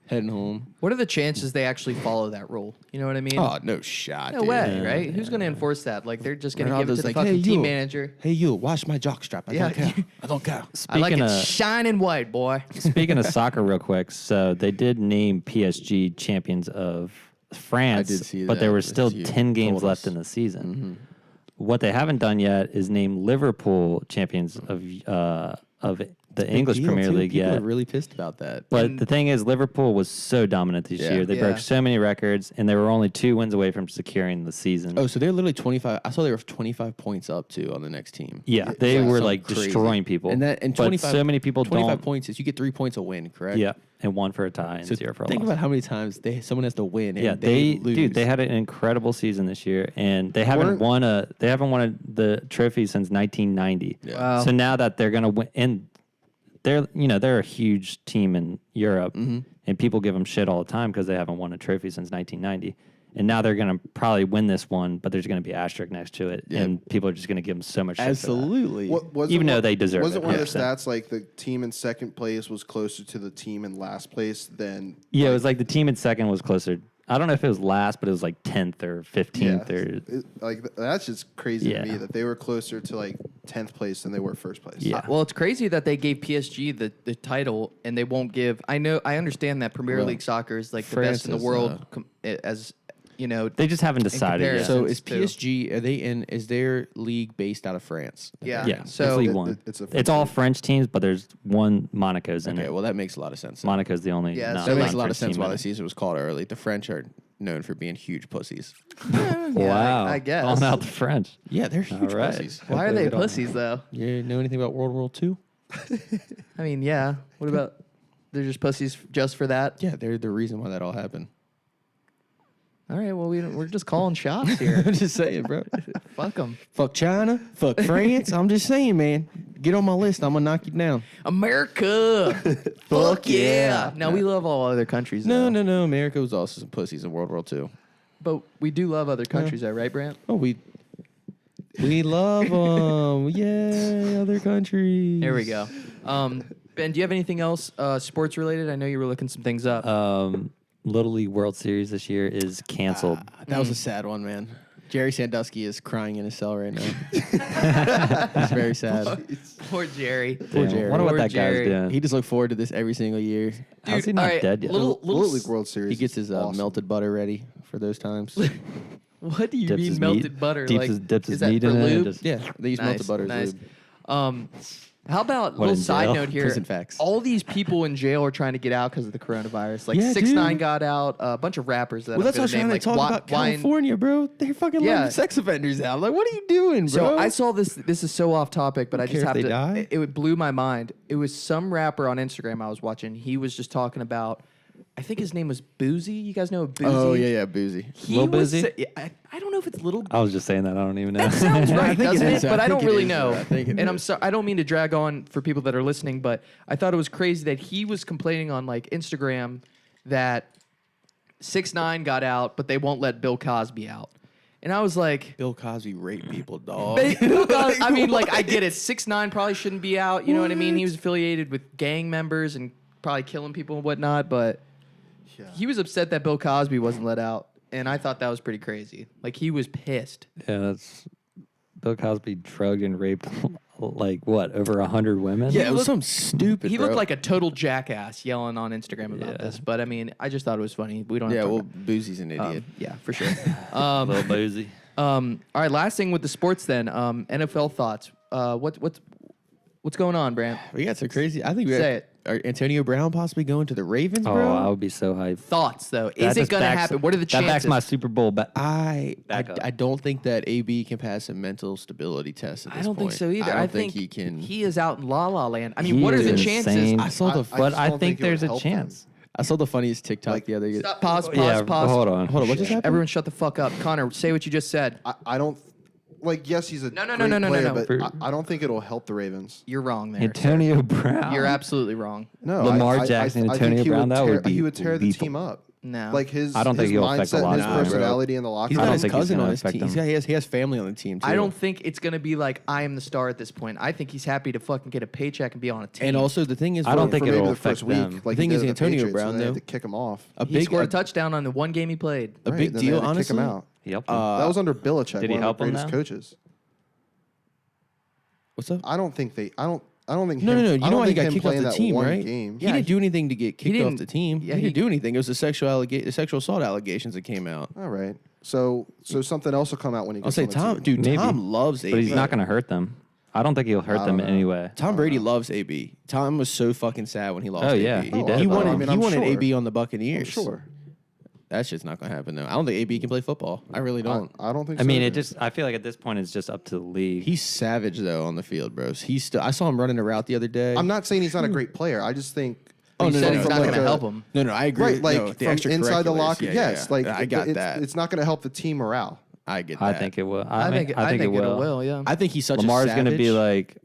heading home. What are the chances they actually follow that rule? You know what I mean? Oh no shot. no dude. way, right? Who's going to enforce that? Like they're just going to give it Ronaldo's to the like, fucking "Hey, team you." manager. Hey you, watch my jockstrap. I Yeah. don't care. I don't care. I like it Speaking of- shining white, boy. Speaking of soccer, real quick, so they did name PSG champions of France, I did see but there that. were still You 10 games told left us. in the season. What they haven't done yet is name Liverpool champions of the English Deal, Premier too. League People yet. are really pissed about that. But the thing is, Liverpool was so dominant this Yeah. year. They Yeah. broke so many records, and they were only 2 wins away from securing the season. Oh, so they're literally 25. I saw they were 25 points up too on the next team. yeah, they Yeah, were something like crazy. destroying people. And that and but 25 so many people 25 don't. points is you get 3 points a win, correct? Yeah, and 1 for a tie and So 0 for a think loss. about how many times someone has to win. And Yeah, they lose. dude, they had an incredible season this year, and they haven't won the trophy since 1990. Yeah. Wow. So now that they're gonna win, and they're a huge team in Europe, and people give them shit all the time because they haven't won a trophy since 1990. And now they're gonna probably win this one, but there's gonna be asterisk next to it, and people are just gonna give them so much shit for that. Absolutely. Even though they deserve wasn't it, one of the 100%. stats like the team in second place was closer to the team in last place than Yeah, it was like the team in second was closer. I don't know if it was last, but it was like 10th or 15th or that's just crazy Yeah. to me that they were closer to like 10th place than they were first place. Yeah. Well, it's crazy that they gave PSG the title and they won't give. I understand that Premier Well, League soccer is like the France best in the is, world, as you know. they just haven't decided yet. comparison. So is too. PSG? Are they in? Is their league based out of France? Yeah. Yeah, So it's League It- One. it's a It's all French teams, but there's one Monaco's in Okay, it. well that makes a lot of sense. Monaco's the only. Yeah, non- so That makes a lot of non-French sense team why in the it. season was called early. The French are known for being huge pussies. Wow, I guess. calling out the French. Yeah, they're huge All right. pussies. Why are Hopefully they we don't- pussies though? You know anything about World War II? I mean, yeah. What about they're just pussies just for that? Yeah, they're the reason why that all happened. All right. Well, we're just calling shots here. I'm just saying, bro. Fuck them. Fuck China. Fuck France. I'm just saying, man. Get on my list. I'm gonna knock you down. America. Fuck yeah. No, we love all other countries. No, though. no, no. America was also some pussies in World War II. But we do love other countries, though, right, Brant? Oh, we love them. Yay, other countries. There we go. Ben, do you have anything else sports related? I know you were looking some things up. Little League World Series this year is canceled. That was a sad one, man. Jerry Sandusky is crying in his cell right now. It's very sad. Poor Jerry. Poor Damn, Jerry. wonder what Poor that Jerry. guy's doing. He just looked forward to this every single year. How's he Dude, not all right, dead yet? little Little League World Series. He gets his is awesome. melted butter ready for those times. What do you Dips mean his melted meat- butter? dips Like, his- dips is his that meat for in it and lube? just- Yeah, they use melted butter as lube. How about What, little in side jail? note here? Prison facts. All these people in jail are trying to get out because of the coronavirus. Like Yeah, 6ix9ine dude. got out. A bunch of rappers that Well, that's I'm what I'm gonna trying name, to like talk about Wine. California, bro. They're fucking Yeah. letting sex offenders out. Like, what are you doing, bro? So I saw this. This is so off topic, but I just care if have they to. die? It blew my mind. It was some rapper on Instagram I was watching. He was just talking about. I think his name was Boozy. You guys know Boozy? Oh yeah, Boozy. He Lil was. Boozy? I don't know if it's Little. I was just saying that. I don't even know. That sounds I right, think it doesn't is. it? But I I don't think it really is, know. though. I think it And I'm is. sorry. I don't mean to drag on for people that are listening, but I thought it was crazy that he was complaining on like Instagram that 6ix9ine got out, but they won't let Bill Cosby out. And I was like, Bill Cosby raped people, dog. Bill Cosby, I mean, like I get it. 6ix9ine probably shouldn't be out. You know what I mean? He was affiliated with gang members and probably killing people and whatnot, but he was upset that Bill Cosby wasn't let out. And I thought that was pretty crazy. Like he was pissed. Yeah, that's Bill Cosby drugged and raped like what, over 100 women? Yeah, it was something stupid. He bro. looked like a total jackass yelling on Instagram about Yeah. this. But I mean, I just thought it was funny. We don't. Yeah, have to well, talk Boozy's an idiot. about, yeah, for sure. a little boozy. All right, last thing with the sports then. NFL thoughts. What's going on, Brant? We got some crazy. I think we Say it. Are Antonio Brown possibly going to the Ravens, Oh, bro? I would be so hyped. Thoughts though. That Is it just going to backs- happen? What are the chances? That backs my Super Bowl bet. I Back up. don't think that AB can pass a mental stability test at this I don't think point. so either. I don't think he can. He is out in la la land. I mean, He what are is the chances? insane. I saw the. I But just I don't think think it would there's a help them. chance. I saw the funniest TikTok the other day. Stop, pause. Yeah, Pause. hold on. Hold on, what just happened? Everyone, shut the fuck up. Connor, say what you just said. I don't like. Yes, he's a No, great no, player, no. but I don't think it'll help the Ravens. You're wrong there. Antonio Brown. Sir. You're absolutely wrong. No, Lamar Jackson, I Antonio think Brown, that would be he would tear the lethal. team up. No. Like his. I don't think his he'll affect a mindset, lot his of teams, bro. personality in the locker He's room. got don't his think he's cousin gonna on his affect team. them. He has family on the team too. I don't think it's going to be like I am the star at this point. I think he's happy to fucking get a paycheck and be on a team. And also the thing is, I don't for- think for maybe it'll the first affect them. week. Like The thing he is did with the Antonio Patriots, Brown, and they had though- to kick him off. a he big scored a touchdown on the one game he played. a Right, big then they deal. had to Honestly, kick him out. He helped That was under Belichick, Did he one help of him the greatest though? coaches. what's up? I don't think. No. You know why he got him kicked off playing the that team, one right? game. He didn't do anything to get kicked off didn't- the team. yeah, he he- didn't do anything. It was the sexual assault allegations that came out. All right. So something else will come out when he I'll gets say on the Tom, team. dude. Maybe. Tom loves AB. But he's not going to hurt them. I don't think he'll hurt them don't know. anyway. Tom Brady loves AB. Tom was so fucking sad when he lost. Oh, yeah, AB. he did. He Oh, wanted. I mean, he I'm wanted sure. AB on the I'm Buccaneers. sure. That shit's not gonna happen though. I don't think AB can play football. I really don't. I don't think. I so mean, either. I feel like at this point it's just up to the league. He's savage though on the field, bros. He's still. I saw him running a route the other day. I'm not saying he's not a great player. I just think. Oh, He no, said no, he's no, not no, going to no. help him. No, I agree. Right, like no, the from inside the extracurriculars. locker. Yeah, Yes, yeah. like I got it's, that. It's not going to help the team morale. I get that. I think it will. I think it will. Yeah. I think he's such Lamar's a savage. going to be like,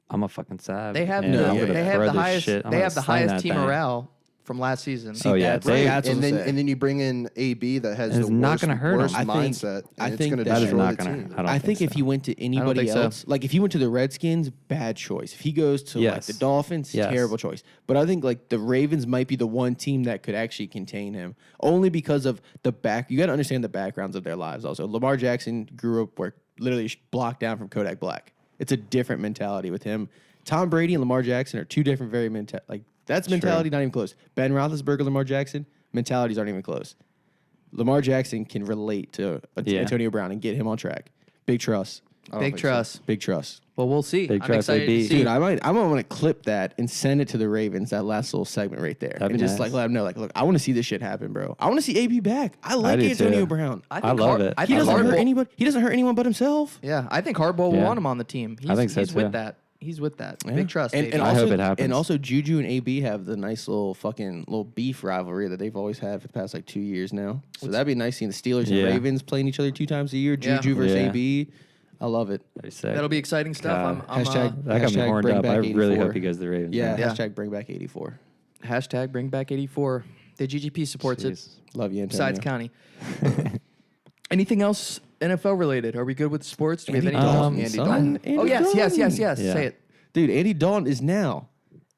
I'm a fucking savage. They have and No, I'm yeah, gonna they throw have the this highest shit. I'm they gonna have the sling highest that team thing. morale from last season. Oh, yeah, That's they- that's what And I'm then saying. you bring in AB that has It's the not worst, gonna hurt him. worst I think- mindset. And I it's think going to that is That is destroy not the going team. to. I don't I think if so. he went to anybody think so. else, like if he went to the Redskins, bad choice. If he goes to like Yes. the Dolphins, Yes. terrible choice. But I think like the Ravens might be the one team that could actually contain him, only because of the back. You got to understand the backgrounds of their lives. Also, Lamar Jackson grew up where literally blocked down from Kodak Black. It's a different mentality with him. Tom Brady and Lamar Jackson are two different, very like that's mentality not even close. Ben Roethlisberger, Lamar Jackson mentalities aren't even close. Lamar Jackson can relate to Yeah. Antonio Brown and get him on track. Big trust. I don't Big think so. trust. Big trust. Well, we'll see. Big I'm trust, excited to AB. see. Dude, I might want to clip that and send it to the Ravens, that last little segment right there. That'd And be just nice. like let them know, like, look, I want to see this shit happen, bro. I want to see AB back. I like do Antonio too. Brown. I I love it. I He think doesn't hurt Hardball. anybody. He doesn't hurt anyone but himself. Yeah, I think Hardball will Yeah. want him on the team. He's, I think so, he's with too. that. He's with that. Yeah. Big trust. And, baby. and I also, hope it happens. And also, Juju and AB have the nice little beef rivalry that they've always had for the past like 2 years now. So that'd be nice seeing the Steelers Yeah. and Ravens playing each other 2 times a year. Yeah. Juju versus Yeah. AB. I love it. That'd be sick. That'll be exciting stuff. God. I'm Hashtag- That got me Hashtag horned bring up. back I really 84. hope he goes to the Ravens. Yeah, man. Yeah. hashtag bring back 84. hashtag bring back 84. The GGP supports it. Jeez. Love you, Antonio. Besides County. Anything else NFL related? Are we good with sports? Do we have any? Dalton. Andy Dalton. Dalton. Andy Oh yes, yes, yes, Dalton. yes. Yeah. Say it. Dude, Andy Dalton is now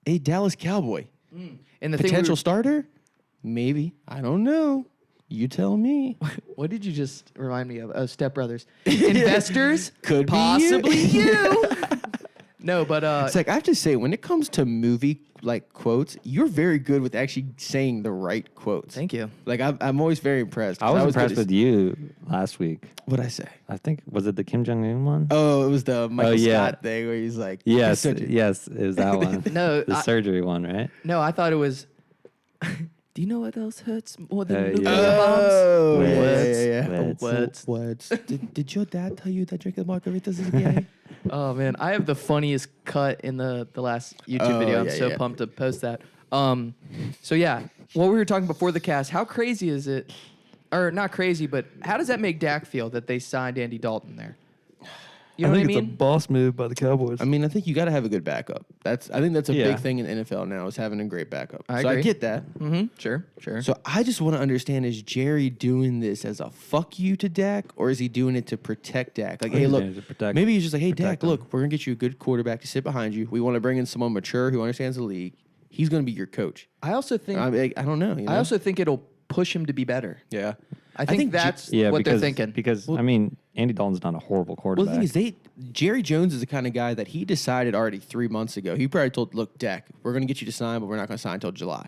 a Dallas Cowboy. And the thing we Potential were- starter? Maybe. I don't know. You tell me. What did you just remind me of? Step Brothers. Investors? Could be you. possibly you. No, but It's like I have to say, when it comes to movie like quotes, you're very good with actually saying the right quotes. thank you. Like I'm always very impressed. I was good impressed at- with you last week. What'd I say? I think, was it the Kim Jong Un one? Oh, it was the Michael yeah. Scott thing where he's like, yes, "You're such a-" yes, it was that one. No, the I- surgery one, right? No, I thought it was. Do you know what else hurts more than nuclear yeah. bombs? Oh, Words. yeah. Words. Words. Words. did your dad tell you that drinking margaritas is gay? Oh man, I have the funniest cut in the last YouTube Oh, video. I'm yeah, so yeah. pumped to post that. So yeah, what we were talking before the cast, how crazy is it? Or not crazy, but how does that make Dak feel that they signed Andy Dalton there? You know what I mean? boss move by the Cowboys. I mean, I think you got to have a good backup. I think that's a Yeah. big thing in the NFL now is having a great backup. I so I agree. get that. Mm-hmm. Sure. So I just want to understand: is Jerry doing this as a fuck you to Dak, or is he doing it to protect Dak? Like, hey, he's look, doing it to protect- maybe he's just like, hey, Dak, protect him. look, we're gonna get you a good quarterback to sit behind you. We want to bring in someone mature who understands the league. He's gonna be your coach. I also think I don't know. You know? I also think it'll push him to be better. yeah. I think that's yeah, what because, they're thinking. Because I mean, Andy Dalton's not a horrible Well, quarterback. the thing is, Jerry Jones is the kind of guy that he decided already 3 months ago. He probably told, look, Dak, we're going to get you to sign, but we're not going to sign until July.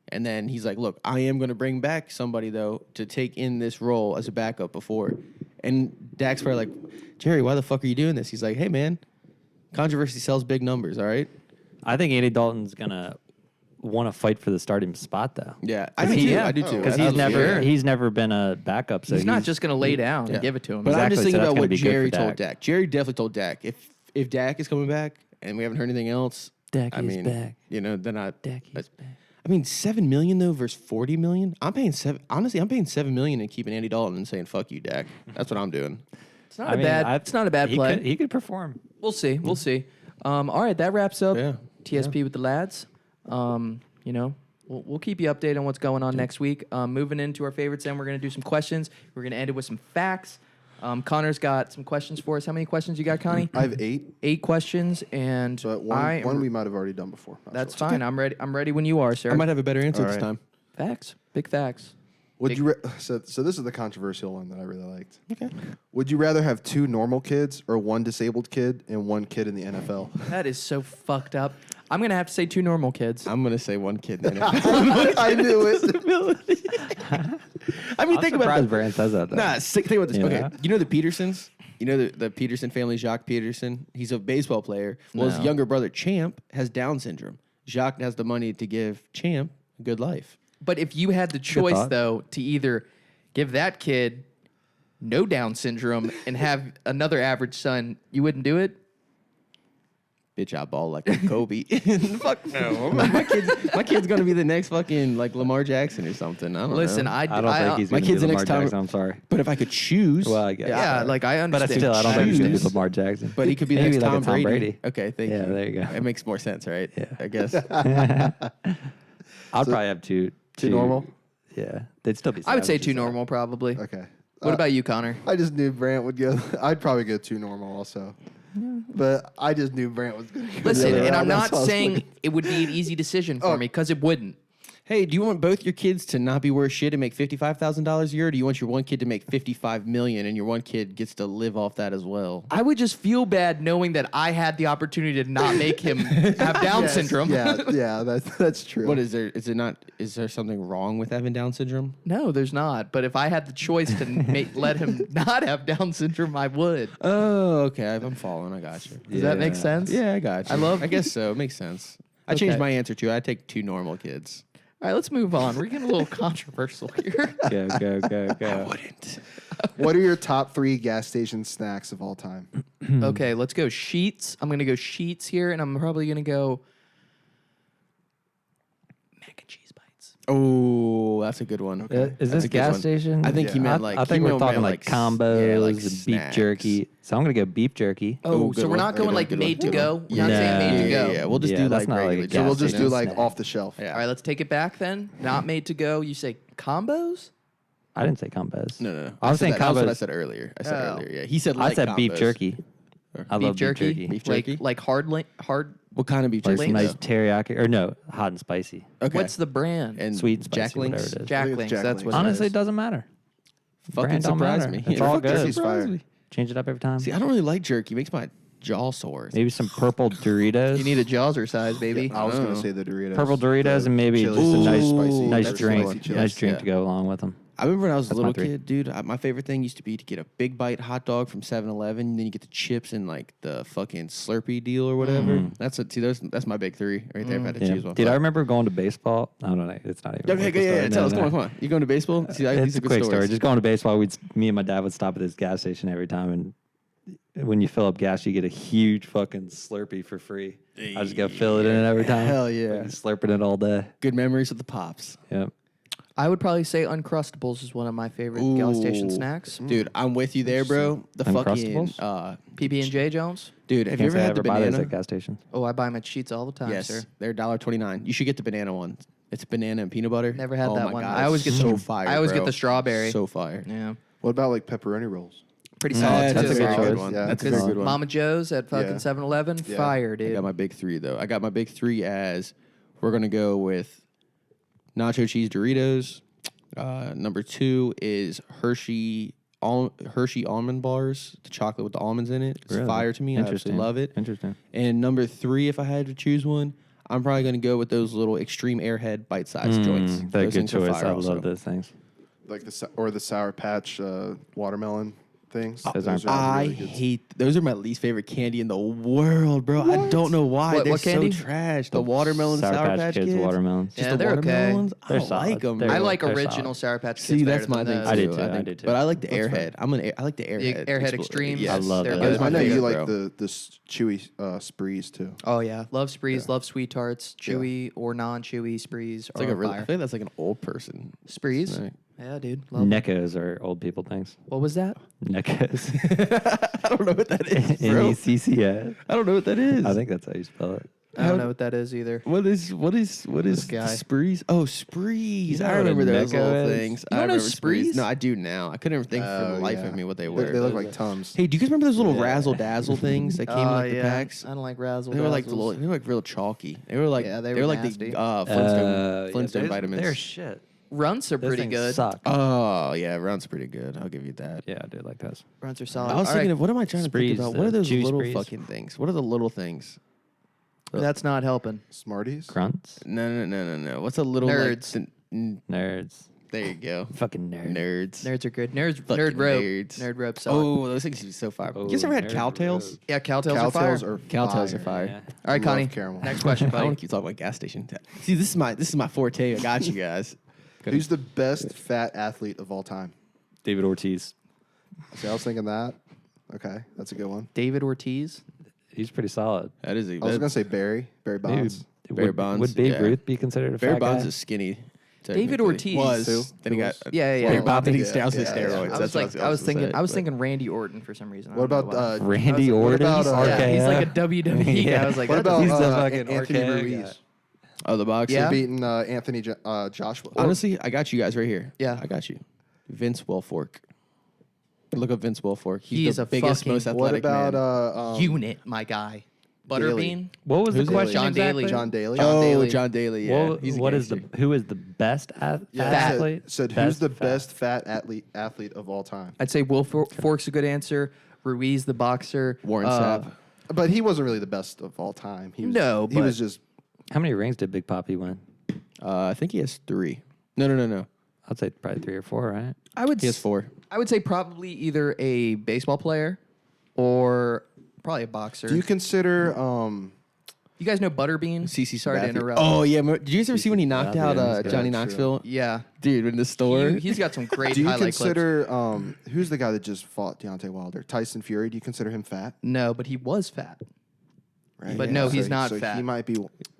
And then he's like, look, I am going to bring back somebody, though, to take in this role as a backup before. And Dak's probably like, Jerry, why the fuck are you doing this? He's like, hey, man, controversy sells big numbers, all right? I think Andy Dalton's gonna want to fight for the starting spot, though. Yeah, I do too. I do too. Because he's never been a backup. So He's not just going to lay down and give it to him. But I'm just Exactly, so thinking that's about gonna what be good for Jerry told Dak. Dak. Jerry definitely told Dak, if Dak is coming back and we haven't heard anything else, Dak I is mean, back. you know, then I. Dak is back. I mean, $7 million though versus $40 million. I'm paying seven. Honestly, I'm paying $7 million and keeping Andy Dalton and saying "fuck you, Dak." That's what I'm doing. It's not it's not a bad play. He could perform. We'll see. We'll see. All right, that wraps up Yeah. TSP with the lads. You know, we'll keep you updated on what's going on next week. Moving into our favorites, then we're going to do some questions. We're going to end it with some facts. Connor's got some questions for us. How many questions you got, Connie? I have 8. 8 questions, and But one we might have already done before. That's fine. I'm ready. I'm ready when you are, sir. I might have a better answer All this right. time. Facts. Big facts. Would you so this is the controversial one that I really liked. Okay. Would you rather have 2 normal kids or 1 disabled kid and 1 kid in the NFL? That is so fucked up. I'm going to have to say 2 normal kids. I'm gonna say one kid. In NFL. I knew it. I mean, I'm think about surprised that. Brand says that. Though. Nah, think about this. You Okay, know? you know the Petersons? You know the Peterson family, Jacques Peterson? He's a baseball player. Well, his No. younger brother, Champ, has Down syndrome. Jacques has the money to give Champ a good life. But if you had the choice, thought. though, to either give that kid no Down syndrome and have another average son, you wouldn't do it? Bitch, I ball like a Kobe. Fuck no. My kid's gonna be the next fucking like Lamar Jackson or something. I don't Listen, know. I I don't think he's my going to kid's be the Lamar next time- Jackson. I'm sorry. But if I could choose, Well, I guess. Yeah, like I But understand. still, I don't think he's going to be Choose. Lamar Jackson. but he could be the Maybe next like a Tom Tom Brady. Brady. Okay, thank you. Yeah, there you go. It makes more sense, right? Yeah. I guess. I'd probably have two normal? Yeah, they'd still be. I would say savages, 2 though. normal, probably. Okay. What about you, Connor? I just knew Brant would go. I'd probably go 2 normal also. But I just knew Brant was going to go. Listen, the other and route. I'm That's not why I was saying looking. it would be an easy decision for me, because it wouldn't. Hey, do you want both your kids to not be worth shit and make $55,000 a year? Or do you want your one kid to make $55 million and your one kid gets to live off that as well? I would just feel bad knowing that I had the opportunity to not make him have Down Yes, syndrome. Yeah, that's true. What is there? Is it not? Is there something wrong with having Down syndrome? No, there's not. But if I had the choice to let him not have Down syndrome, I would. Oh, okay. I'm following. I got you. Does that make sense? Yeah, I got you. I I guess so. It makes sense. I Okay. changed my answer too. I take 2 normal kids. All right, let's move on. We're getting a little controversial here. Go. Wouldn't. What are your top 3 gas station snacks of all time? Okay, let's go Sheets. I'm going to go Sheets here, and I'm probably going to go mac and cheese bites. Oh, that's a good one. Is That's this a good gas one. station? I think he Yeah. meant like. I think he we're meant talking like combos yeah, like and beef snacks. jerky. So I'm gonna go beef jerky. Oh, good so we're one. not going Good one, like good made one. to go? We're Yeah, not saying made to yeah, go. yeah. We'll just Yeah, do that's like not like a regular. gas So we'll just do station like snack. off the shelf. Yeah. All right, let's take it back then. Not made to go. You say combos? I didn't say combos. No. I was saying That's what I combos. said earlier. Oh. Yeah, he said. I Like said beef combos. jerky. I Beef love jerky? beef jerky. Beef Like jerky? hard. What kind of beef Like jerky? some nice though? teriyaki or no, hot and spicy. Okay. What's the brand? and Sweet, spicy, Jack Links? whatever it is. Jack I think it's Links. Jack That's Links. what Honestly, it it doesn't matter. Fucking Brand don't surprise matter. me. It's Yeah, all fuck good. Jerky's fire. me. Change it up every time. See, I don't really like jerky. It makes my jaw sore. Maybe some purple Doritos. You need a Jawser size, baby. I was going Oh. to say the Doritos. purple Doritos The and maybe chili just a nice, spicy, nice that's drink, spicy chili. nice drink Yeah. to go along with them. I remember when I was a That's my little 3. kid, dude. My favorite thing used to be to get a big bite hot dog from 7-Eleven, and then you get the chips and like the fucking Slurpee deal or whatever. That's my big 3 right there. If I had to Yeah. choose one. Dude, I remember going to baseball. I don't know. It's not even. Okay, worth the yeah, story. tell No, us. no. Come on. You going to baseball? See, It's these a are good quick story. stories. Just going to baseball, me and my dad would stop at this gas station every time, and when you fill up gas, you get a huge fucking Slurpee for free. I just go fill it in every time. Hell yeah. Fucking slurping it all day. Good memories with the pops. Yep. I would probably say Uncrustables is one of my favorite gas station Ooh. snacks. Dude, I'm with you there, bro. The fucking Uncrustables? PB&J Jones. dude. Have Can't you ever say I had the ever buy those banana? at gas stations. Oh, I buy them at Sheets all the time, Yes, sir. they're $1.29. You should get the banana one. It's banana and peanut butter. Never had Oh that my one. God, I always get so the fire. I always get bro. the strawberry. So fire. Yeah, What about like pepperoni rolls? pretty Mm, solid. that's too. a good choice. one. Yeah. That's a Because very good one. Mama Joe's at fucking Yeah. 7-Eleven, Yeah. fire, I dude. got my big 3 though. I got my big 3 as we're gonna go with nacho cheese Doritos. Number 2 is Hershey Hershey almond bars, the chocolate with the almonds in it. It's Really? fire to me. I Interesting. absolutely love it. Interesting. And number 3, if I had to choose one, I'm probably going to go with those little Extreme Airhead bite-sized joints. That's a Those good things are choice. fire I also. love those things. Like the Sour Patch watermelon things. Those aren't I really good. hate those. Are my least favorite candy in the world, bro. I don't know why. What- They're what candy? so trash. The watermelon Sour Patch Kids. watermelons. Just Yeah, the they're watermelon okay. ones. I They're don't solid. like them. They're I really- like they're original solid. Sour Patch Kids. See, that's better my than thing. those. I did too, too, I did too. But I like the That's Airhead. I like the Airhead. Airhead Extreme. Yes, I love they're those. good. Those are I my know you favorite, like bro. the chewy sprees too. Oh yeah, love sprees, love sweet tarts, chewy or non-chewy sprees. It's like a real, I fire. feel like that's like an old person. Sprees. Right. Yeah, dude. Love 'em. Neckos are old people things. What was that? Neckos. I don't know what that is, bro. N-E-C-C-S. I don't know what that is. I think that's how you spell it. I don't know what that is either. What is guy. sprees? Oh, sprees! You know I what a remember those Necco little is? things. You I don't know remember sprees? No, I do now. I couldn't even think for the life of me what they were. They look like Tums. Hey, do you guys remember those little razzle dazzle things that came in like the yeah. packs? I don't like razzle. They were like they were like real chalky. They were like Yeah, they they were were like nasty. the Flintstone vitamins. They're shit. Runts are Those pretty things good. Suck. Oh yeah, Run's pretty good. I'll give you that. Yeah, I do like those. Runts are solid. I was All thinking right, of what am I trying to Sprees, think about? What the are those chewy little sprees. fucking things? What are the little things? that's not helping. Smarties. Grunts. No. What's a little Nerds. Like, Nerds. there you go. Fucking nerds. Nerds. Nerds are good. Nerds, Fucking nerd rope. nerds. Nerd rope. Solid. Oh, those things used to be so fire. Oh, you guys ever had nerd cowtails? rope. Yeah, cowtails are fire. Cowtails are Cowtails are fire. fire. All right, Love Connie. caramel. Next question, I want buddy. to keep talking about gas station. See, this is my forte. I got you guys. Who's the best fat athlete of all time? David Ortiz. See, I was thinking that. Okay, that's a good one. David Ortiz. He's pretty solid. That is a. I was gonna say Barry Bonds. Barry would, Bonds, Would Babe yeah. Ruth be considered a Barry fat Bonds guy? is skinny. David technically. Ortiz. was. Who? Then he got. Yeah, yeah. Barry Bonds. Then he Yeah, down to yeah, steroids. yeah. I That's was what like, I was thinking, saying, I was but- thinking Randy Orton for some reason. I What don't know about why. Randy what Orton? about, yeah, he's like a RKO? WWE guy. I was like, What that about He's the fucking Anthony RKO Ruiz? guy. Oh, the boxer. Yeah. Beating Anthony Joshua. Honestly, I got you guys right here. Yeah. I got you. Vince Wilfork. Look up Vince Wilfork. He is the a biggest, fucking- most What athletic about man. unit, my guy. Butterbean. What was Who's the it? question John exactly? Daly. John Daly? John Daly. John Daly. Yeah. What, He's a what is gangster. who is the best fat athlete? Said who's the best fat athlete of all time? I'd say Fork's a good answer. Ruiz, the boxer. Warren Sapp. But he wasn't really the best of all time. He was, No, he but- was just. How many rings did Big Papi win? I think he has 3. No. I'd say probably 3 or 4, right? I would. He has 4. I would say probably either a baseball player or probably a boxer. Do you consider? You guys know Butterbean? CC Sorry to Sabathia. interrupt. Oh yeah. Did you guys ever see when he knocked Sabathia, out he's good. Johnny Yeah, Knoxville? Yeah. Dude, in the store. He's got some great Do you highlight clips. consider who's the guy that just fought Deontay Wilder? Tyson Fury. Do you consider him fat? No, but he was fat. Right. But no, he's So- not so fat. He might be.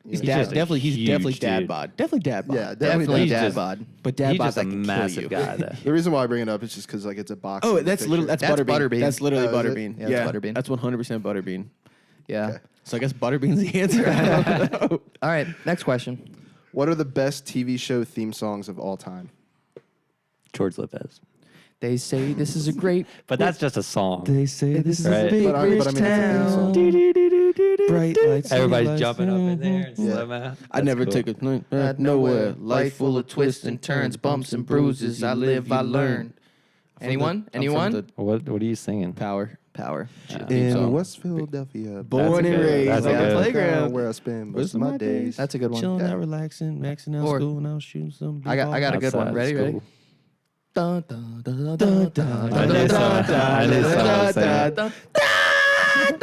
He's He's just a definitely huge dad dude. bod. Definitely dad bod. Yeah, Definitely He's dad just- bod. But dad He's bod just a that can massive kill you. guy, though. The reason why I bring it up is just because like it's a box. Oh, that's literally that's Butterbean. That's literally Oh, is it? Butterbean. Yeah, it's Butterbean. That's 100% Butterbean. Yeah. Okay. So I guess Butterbean's the answer. I don't know. All right. Next question. What are the best TV show theme songs of all time? George Lopez. They say this is a great. But that's just a song. They say this is Right. a big But I mean, rich it's a theme song. town. Bright lights. Everybody's lights, jumping up in there and Yeah. slow mo. I never took a nowhere. Life full of twists and turns, bumps and bruises. I live, I learn. Anyone? I'm from Anyone? the What are you singing? Power. Power. In song. West Philadelphia, Born and good- raised that's a on the good- playground. where I spend Most most of my days. That's a good one. Chilling Yeah. out, relaxing, maxing out Or- school, and I'll shoot some. I got a good one. Outside Ready? school. Ready? Dun, dun, dun, dun, dun, dun, I knew dun, someone- dun, I knew dun, someone was dun, saying dun, it. dun,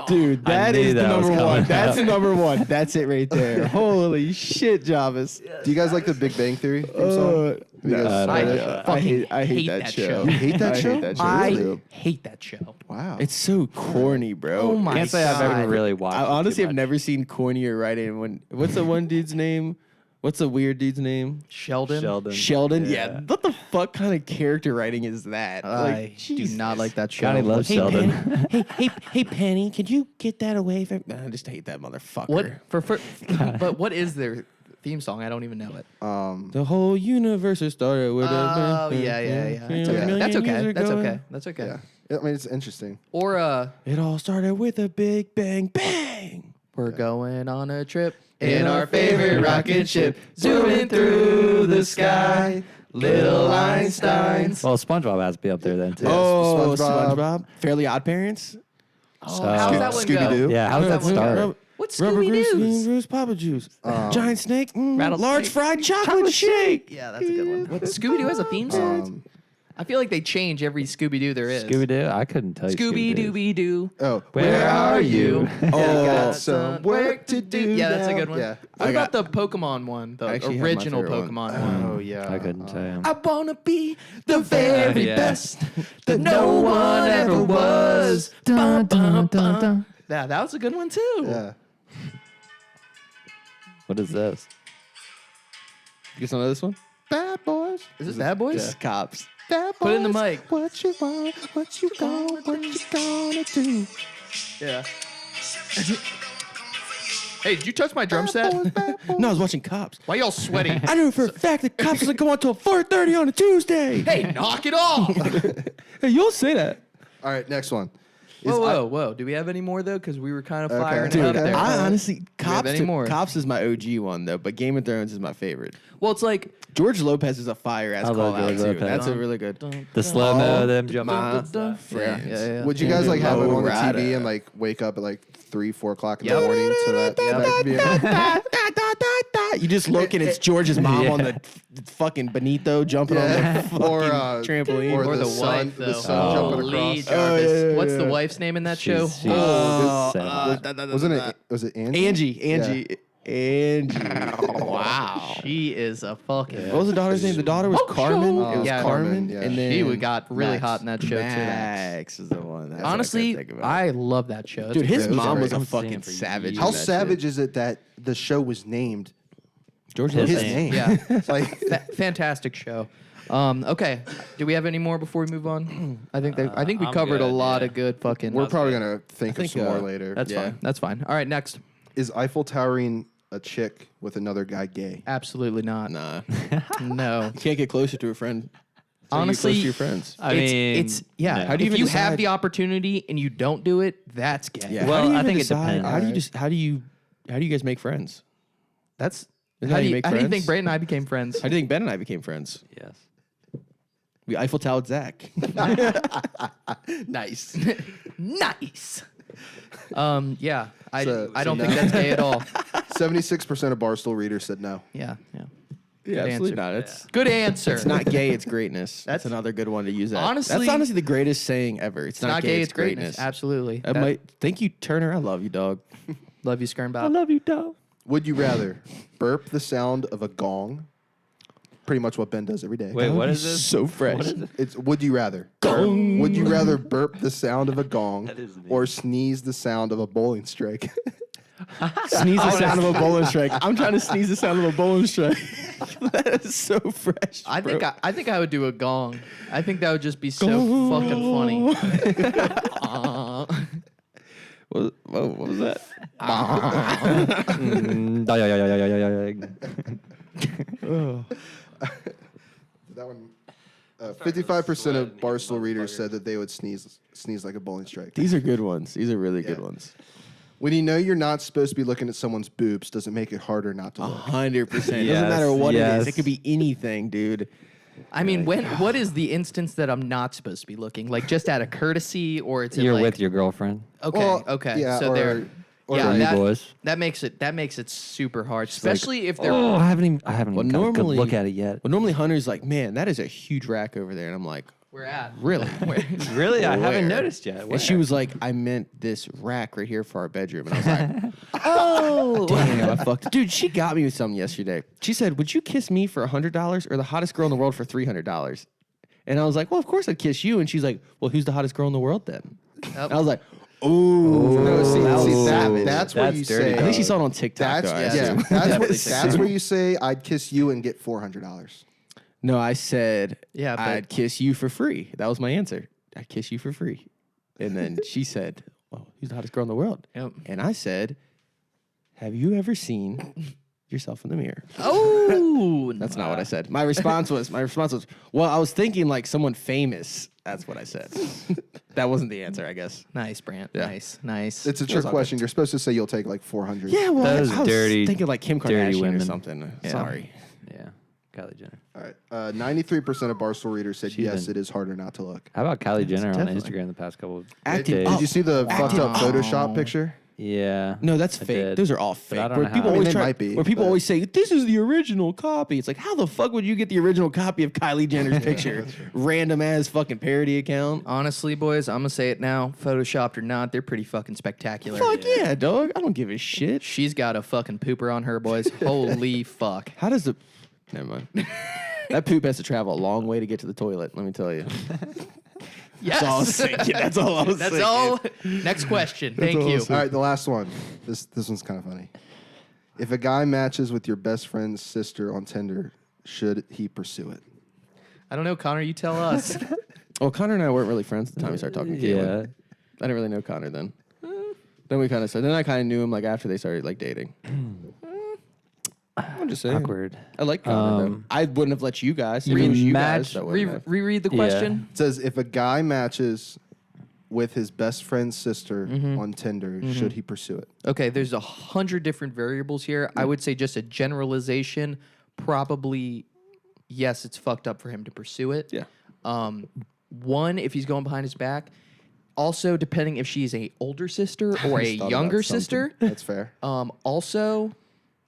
Dude, that knew is the that was number one. coming That's up. the number one. That's it right there. Holy shit, Javis. Do you guys like the Big Bang Theory theme song? Have you guys no, heard no, it? no. I hate that show. You hate that I show? hate that show. I Really. hate that show. Wow. It's so corny, bro. Oh my Can't say I've God. ever really watched. I it honestly too have much. never seen cornier writing. What's the one dude's name? What's the weird dude's name? Sheldon. Sheldon. Yeah. What the fuck kind of character writing is that? I do not like that show. Johnny loves Sheldon. hey, Penny, could you get that away from? I just hate that motherfucker. What? But what is their theme song? I don't even know it. The whole universe is started with Oh yeah. It's okay. That's okay. That's okay. That's okay. yeah. I mean, it's interesting. Or It all started with a big bang, bang. We're going on a trip in our favorite rocket ship, zooming through the sky. Little Einsteins. Well, SpongeBob has to be up there then too. Oh, SpongeBob. SpongeBob. Fairly Odd Parents. Oh, how's that one go? Scooby-Doo. Yeah, how does that start? What's Rubber Scooby-Doo's? Goose, Papa Juice. Giant Snake. Rattlesnake. Large fried chocolate shake. Yeah, that's a good one. What, Scooby-Doo has a theme song? I feel like they change every Scooby-Doo there is. Scooby-Doo? I couldn't tell you. Scooby-Dooby-Doo. Oh, Where are you? got some work to do. Yeah, that's a now. good one. Yeah. What about the Pokemon one? The actually have my original favorite Pokemon one. one. Oh yeah. I couldn't tell you. I wanna be the very Yeah. best that no one ever was. Bum, bum, bum. Yeah, that was a good one too. Yeah. What is this? You guys know this one? Bad boys. Is this Bad Boys? This is Cops. Bad boys. Put it in the mic. What you want? What you gonna do? Yeah. Hey, did you touch my drum set? No, I was watching Cops. Why y'all sweaty? I knew for a fact that Cops doesn't come on till 4:30 on a Tuesday. Hey, knock it off! Hey, you'll say that. All right, next one. Is Whoa. Do we have any more though? Because we were kind of Okay. firing Dude, it up there. I honestly, Do we have any more? Cops is my OG one though, but Game of Thrones is my favorite. Well, it's like George Lopez is a fire ass I call love out George too. Lopez. That's a really good. The slow mo, them jumping. yeah. Would you guys like have it on the Lowrider. TV and like wake up at like 3, 4 o'clock in Yep. the morning so that could be You just look and it's George's mom on the fucking Benito jumping on the fucking or trampoline. or the sun, wife, the though. sun jumping Lee across. Jarvis. yeah, What's the yeah. wife's name in that show? She's sad. Wasn't it? Was it Angie? Angie. Wow. She is a fucking. What was the daughter's name? The daughter was Carmen. It was Yeah, Carmen. yeah. And then She got really Max. hot in that show Max is the one. That's what I Honestly, couldn't think about. I love that show. Dude, his It was mom great. was a I'm seeing fucking for savage. years. in How that savage shit. is it that the show was named George His his Lopez. name? Yeah. Like Fantastic show. Okay, do we have any more before we move on? I think we I'm covered a good, lot yeah. of good fucking. we're probably gonna think of think, some more later. That's Yeah. fine. That's fine. All right, next. Is Eiffel Towering a chick with another guy gay? Absolutely not. Nah. No. You can't get closer to a friend. So Honestly, you get close to your friends. I mean, it's yeah. no. How do you if even you have decide- the opportunity and you don't do it, that's gay. Yeah. Well, how do you I even think it decide- depends. How do you just? How do you guys make friends? That's Isn't how how do you you, make how do you friends? think Brandon and I became friends? How do you think Ben and I became friends? Yes. We Eiffel Towered Zach. Nice. Nice. Yeah. I So don't no. think that's gay at all. 76% of Barstool readers said no. Yeah. Yeah, Good absolutely answer. not. It's Good answer. it's not gay. It's greatness. That's- That's another good one to use. That. Honestly- that's honestly the greatest saying ever. It's, It's not gay, it's greatness. Absolutely. Thank you, Turner. I love you, dog. Love you, Skirnbot. love you, dog. Would you rather burp the sound of a gong? Pretty much what Ben does every day. Wait, what is this? So fresh. What is it? It's would you rather? Gong. Would you rather burp the sound of a gong That is me. or sneeze the sound of a bowling strike? Sneeze the sound of a bowling strike. I'm trying to sneeze the sound of a bowling strike. That is so fresh. I bro. think I would do a gong. I think that would just be so fucking funny. What was that? That one. 55% of Barstool readers said that they would sneeze like a bowling strike. These are good ones. These are really good Yeah. ones. When you know you're not supposed to be looking at someone's boobs, does it make it harder not to look? 100%. Doesn't Yes, matter what it yes. is. It could be anything, dude. I mean, what is the instance that I'm not supposed to be looking? Like just out of courtesy, or it's You're like, with your girlfriend. Okay, Well, okay. yeah, so or- they're or yeah, you that, boys. that makes it super hard, especially if they're Oh, I haven't even Well, got a good normally look at it yet. Well, normally Hunter's like, man, that is a huge rack over there, and I'm like, we're at. really? Really, I Where? haven't noticed yet. And she was like, I meant this rack right here for our bedroom, and I was like, Oh, damn, I fucked. Dude, she got me with something yesterday. She said, would you kiss me for $100 or the hottest girl in the world for $300? And I was like, well, of course I'd kiss you. And she's like, well, who's the hottest girl in the world then? And I was like, ooh. No, see, Ooh. that's where That's you dirty, say. I think she saw it on TikTok. That's though, I yeah. assume. That's where you say I'd kiss you and get $400. No, I said, Yeah, but- I'd kiss you for free. That was my answer. I'd kiss you for free. And then she said, well, who's the hottest girl in the world? Yep. And I said, have you ever seen yourself in the mirror? oh, That's not what I said. My response was, well, I was thinking like someone famous. That's what I said. That wasn't the answer, I guess. Nice, Brant. Yeah. Nice. It's a trick question. You're supposed to say you'll take like 400. Yeah, well, Those I was dirty, thinking like Kim dirty Kardashian or women. something. Yeah. Sorry. Yeah, Kylie Jenner. All right. 93% of Barstool readers said She's yes, been- it is harder not to look. How about Kylie Jenner on definitely. Instagram the past couple of Acting- days? Did you see the fucked up Photoshop picture? Yeah. No, that's I fake. did. Those are all But fake. I don't Where know people how. always they try, might be, where people but- always say this is the original copy. It's like, how the fuck would you get the original copy of Kylie Jenner's picture? Random ass fucking parody account. Honestly, boys, I'm gonna say it now. Photoshopped or not, they're pretty fucking spectacular. Fuck yeah, dog. I don't give a shit. She's got a fucking pooper on her, boys. Holy fuck. How does the? Never mind. That poop has to travel a long way to get to the toilet. Let me tell you. Yes. That's all I was thinking. That's all I was That's thinking. all. Next question. Thank you. All right, the last one. This one's kind of funny. If a guy matches with your best friend's sister on Tinder, should he pursue it? I don't know, Connor. You tell us. Well, Connor and I weren't really friends at the time we started talking to Caitlin. Yeah. I didn't really know Connor then. Then we kind of started. Then I kind of knew him like after they started like dating. I'm just saying. Awkward. I like Connor. though. I wouldn't have let you guys. If You it was you match- guys, I wouldn't have. Reread the Yeah. question. It says if a guy matches with his best friend's sister on Tinder, should he pursue it? Okay, there's 100 different variables here. I would say just a generalization. Probably, yes, it's fucked up for him to pursue it. Yeah. One, if he's going behind his back. Also, depending if she's a older sister or a just thought younger about something. sister. That's fair. Also,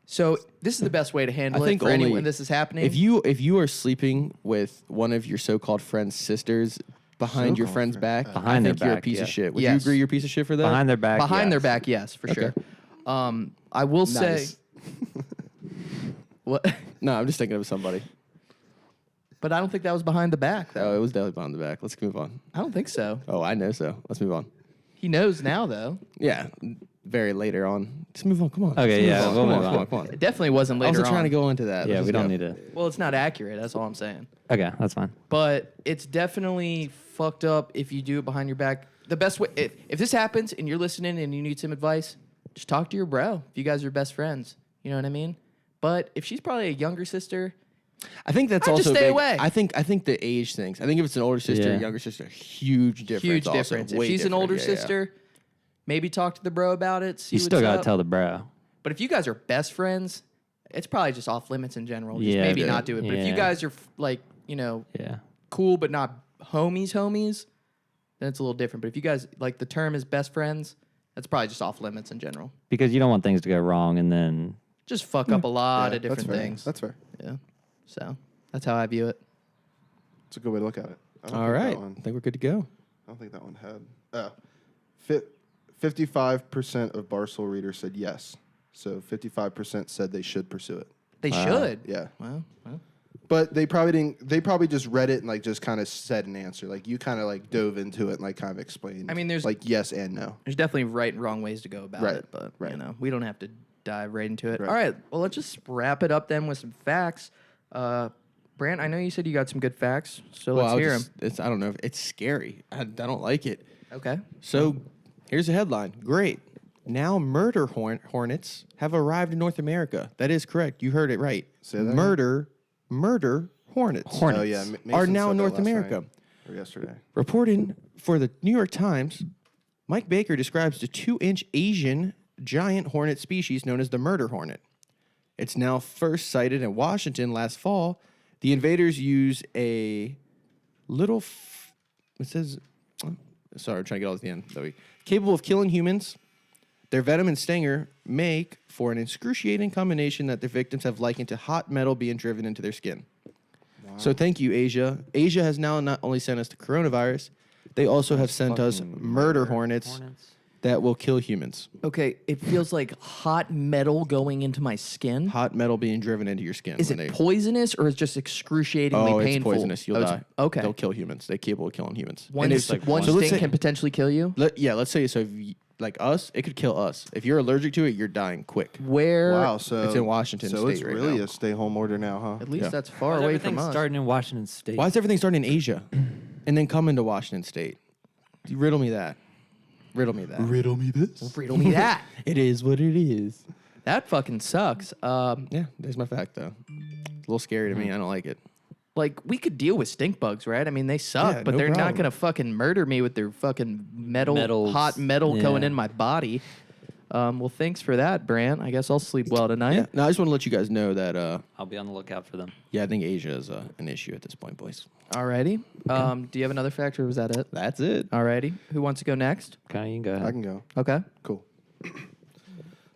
so this is the best way to handle I it think for only anyone this is happening. If you are sleeping with one of your so-called friend's sisters behind your So-called friend's friend. back, Behind I their think you're a back, piece yeah. of shit. Would Yes. you agree you're a piece of shit for that? Behind their back. behind their yes. back, yes, for sure. I will say Nice. what, No, I'm just thinking of somebody. but I don't think that was behind the back though. Oh, it was definitely behind the back. Let's move on. I don't think so. Oh, I know so. Let's move on. He knows now though. Yeah, very later on. Let's move on. Come on. Okay, Let's yeah, move we'll on. move Come on. on. Come on. It definitely wasn't I later wasn't trying to on. go into that. Yeah, Let's we just don't go. need to. Well, it's not accurate. That's all I'm saying. Okay, that's fine. But it's definitely fucked up if you do it behind your back. The best way, if this happens and you're listening and you need some advice, just talk to your bro. If you guys are best friends, you know what I mean. But if she's probably a younger sister, I think that's I'd also just stay big. away. I think the age things. I think if it's an older sister, Yeah. younger sister, huge difference. huge also. difference. If Way she's an different. older Yeah, yeah. sister, maybe talk to the bro about it. See You still what's gotta up. tell the bro. But if you guys are best friends, it's probably just off limits in general. Just Yeah, maybe dude. not do it. But if you Yeah. guys are like, Yeah. cool but not homies, then it's a little different. But if you guys like the term is best friends, that's probably just off limits in general. Because you don't want things to go wrong and then Just fuck up a lot Yeah, of different that's fair. things. That's fair. Yeah. So that's how I view it. It's a good way to look at it. I don't All think that right, one- I think we're good to go. I don't think that one had. 55% of Barstool readers said yes. So 55% said they should pursue it. They should. Yeah. Well, But they probably didn't. They probably just read it and like just kind of said an answer. Like you kind of like dove into it and like kind of explained. I mean, there's- like yes and no. there's definitely right and wrong ways to go about Right, it, but right. we don't have to dive right into it. Right. All right. Well, let's just wrap it up then with some facts. Brant, I know you said you got some good facts, so let's hear them. I don't know. It's scary. I don't like it. Okay. So here's a headline. Great. Now murder hornets have arrived in North America. That is correct. You heard it right. Say that again? Murder hornets. Oh yeah, Mason Are now said in that North last America. night or yesterday. Reporting for the New York Times, Mike Baker describes the 2-inch Asian giant hornet species known as the murder hornet. It's now first sighted in Washington last fall. The invaders use a little, it says, sorry, I'm trying to get all to the end. Capable of killing humans. Their venom and stinger make for an excruciating combination that their victims have likened to hot metal being driven into their skin. So thank you, Asia. Asia has now not only sent us the coronavirus, they also have sent us murder hornets that will kill humans. Okay. It feels like hot metal going into my skin. Hot metal being driven into your skin. Is when it they- poisonous or is it just excruciatingly Oh, it's painful? poisonous. You'll Oh, it's- die. Okay. They'll kill humans. They're capable of killing humans. One, And it's one so let's sting say- can potentially kill you. let's say so. If like us, it could kill us. If you're allergic to it, you're dying quick. Where? Wow, so It's in Washington So State it's right really now. a stay-home order now, huh? At least Yeah. that's far away from us. starting in Washington State. Why is everything starting in Asia and then coming to Washington State? Riddle me that. Riddle me that. Riddle me this. Riddle me that. It is what it is. That fucking sucks. Yeah, there's my fact though. It's a little scary to me. I don't like it. Like, we could deal with stink bugs, right? I mean, they suck, Yeah, but no they're not problem. going to fucking murder me with their fucking Metals. hot metal going Yeah. in my body. Well, thanks for that, Brant. I guess I'll sleep well tonight. Yeah. No, I just want to let you guys know that. I'll be on the lookout for them. Yeah, I think Asia is an issue at this point, boys. Alrighty. Do you have another fact, or was that it? That's it. Alrighty. Who wants to go next? Okay, you can go ahead. I can go. Okay. Cool.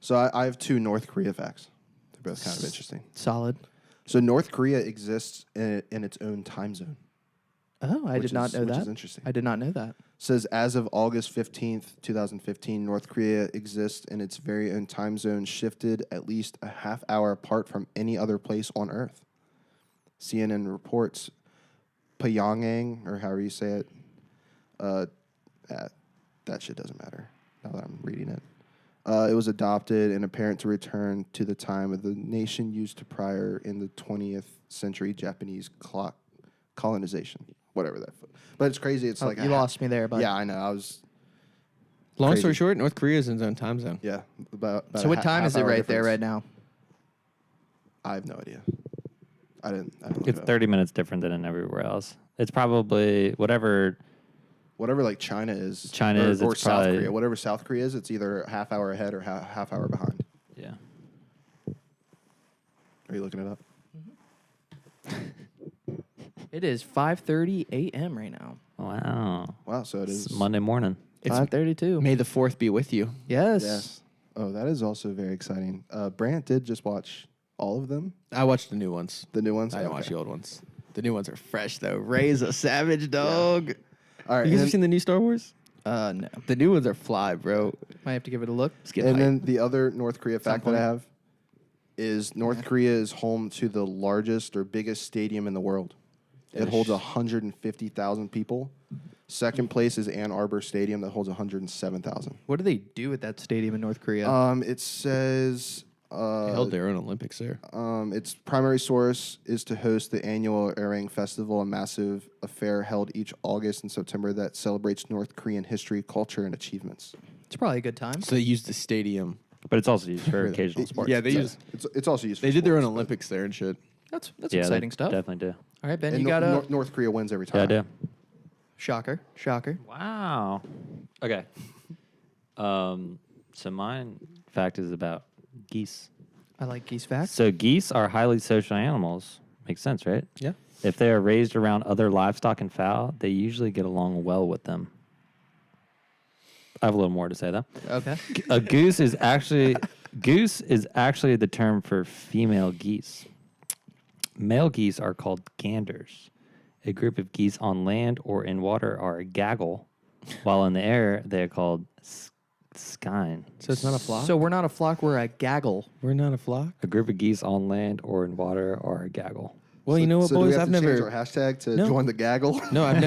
So I have 2 North Korea facts. They're both kind of interesting. Solid. So North Korea exists in its own time zone. Oh, I Which did not is- know which that. is interesting. I did not know that. Says as of August 15th, 2015, North Korea exists in its very own time zone, shifted at least a half hour apart from any other place on Earth. CNN reports Pyongyang, or however you say it, that shit doesn't matter now that I'm reading it. It was adopted and apparent to return to the time of the nation used to prior in the 20th century Japanese clock colonization, whatever that. But it's crazy. It's like you lost me there, bud. Yeah, I know. I was. Long Crazy. story short, North Korea is in its own time zone. Yeah. About So what time is it half-hour right there, difference. right now? I have no idea. I didn't look It's it up. 30 minutes different than in everywhere else. It's probably whatever. Whatever like China is. China or, is, or it's South probably- Korea. Whatever South Korea is, it's either a half hour ahead or half hour behind. Yeah. Are you looking it up? It is 5:30 a.m. right now. Wow. Wow. So it It's is Monday morning. It's 5:32. May the 4th be with you. Yes. Yes. Oh, that is also very exciting. Brant did just watch all of them, I watched the new ones. the new ones. I didn't Okay. watch the old ones. The new ones are fresh though. Ray's a savage dog. All right. You guys and have seen the new Star Wars? No. The new ones are fly, bro. Might have to give it a look. Let's get and hype. then the other North Korea fact that I point. have is North Korea is home to the largest or biggest stadium in the world. It holds 150,000 people. Second place is Ann Arbor Stadium that holds 107,000. What do they do at that stadium in North Korea? It says They held their own Olympics there. its primary source is to host the annual Arirang Festival, a massive affair held each August and September that celebrates North Korean history, culture, and achievements. It's probably a good time. So they used the stadium. But it's also used for occasional sports. Yeah, they So used. it's also used. For They did their own sports, but- Olympics there and shit. That's Yeah, exciting they stuff. Definitely do. All right, Ben, And you got a North Korea wins every Yeah, I time. do. shocker. Wow. Okay. So mine fact is about geese. I like geese facts. So geese are highly social animals. Makes sense, right? Yeah. If they are raised around other livestock and fowl, they usually get along well with them. I have a little more to say though. Okay. A goose is actually the term for female geese. Male geese are called ganders. A group of geese on land or in water are a gaggle, while in the air they are called skine. So it's not a flock. So we're not a flock, we're a gaggle. we're not a flock. A group of geese on land or in water are a gaggle. Well, you know what, So do we boys? have I've to change never. our hashtag to No. join the gaggle. No, I've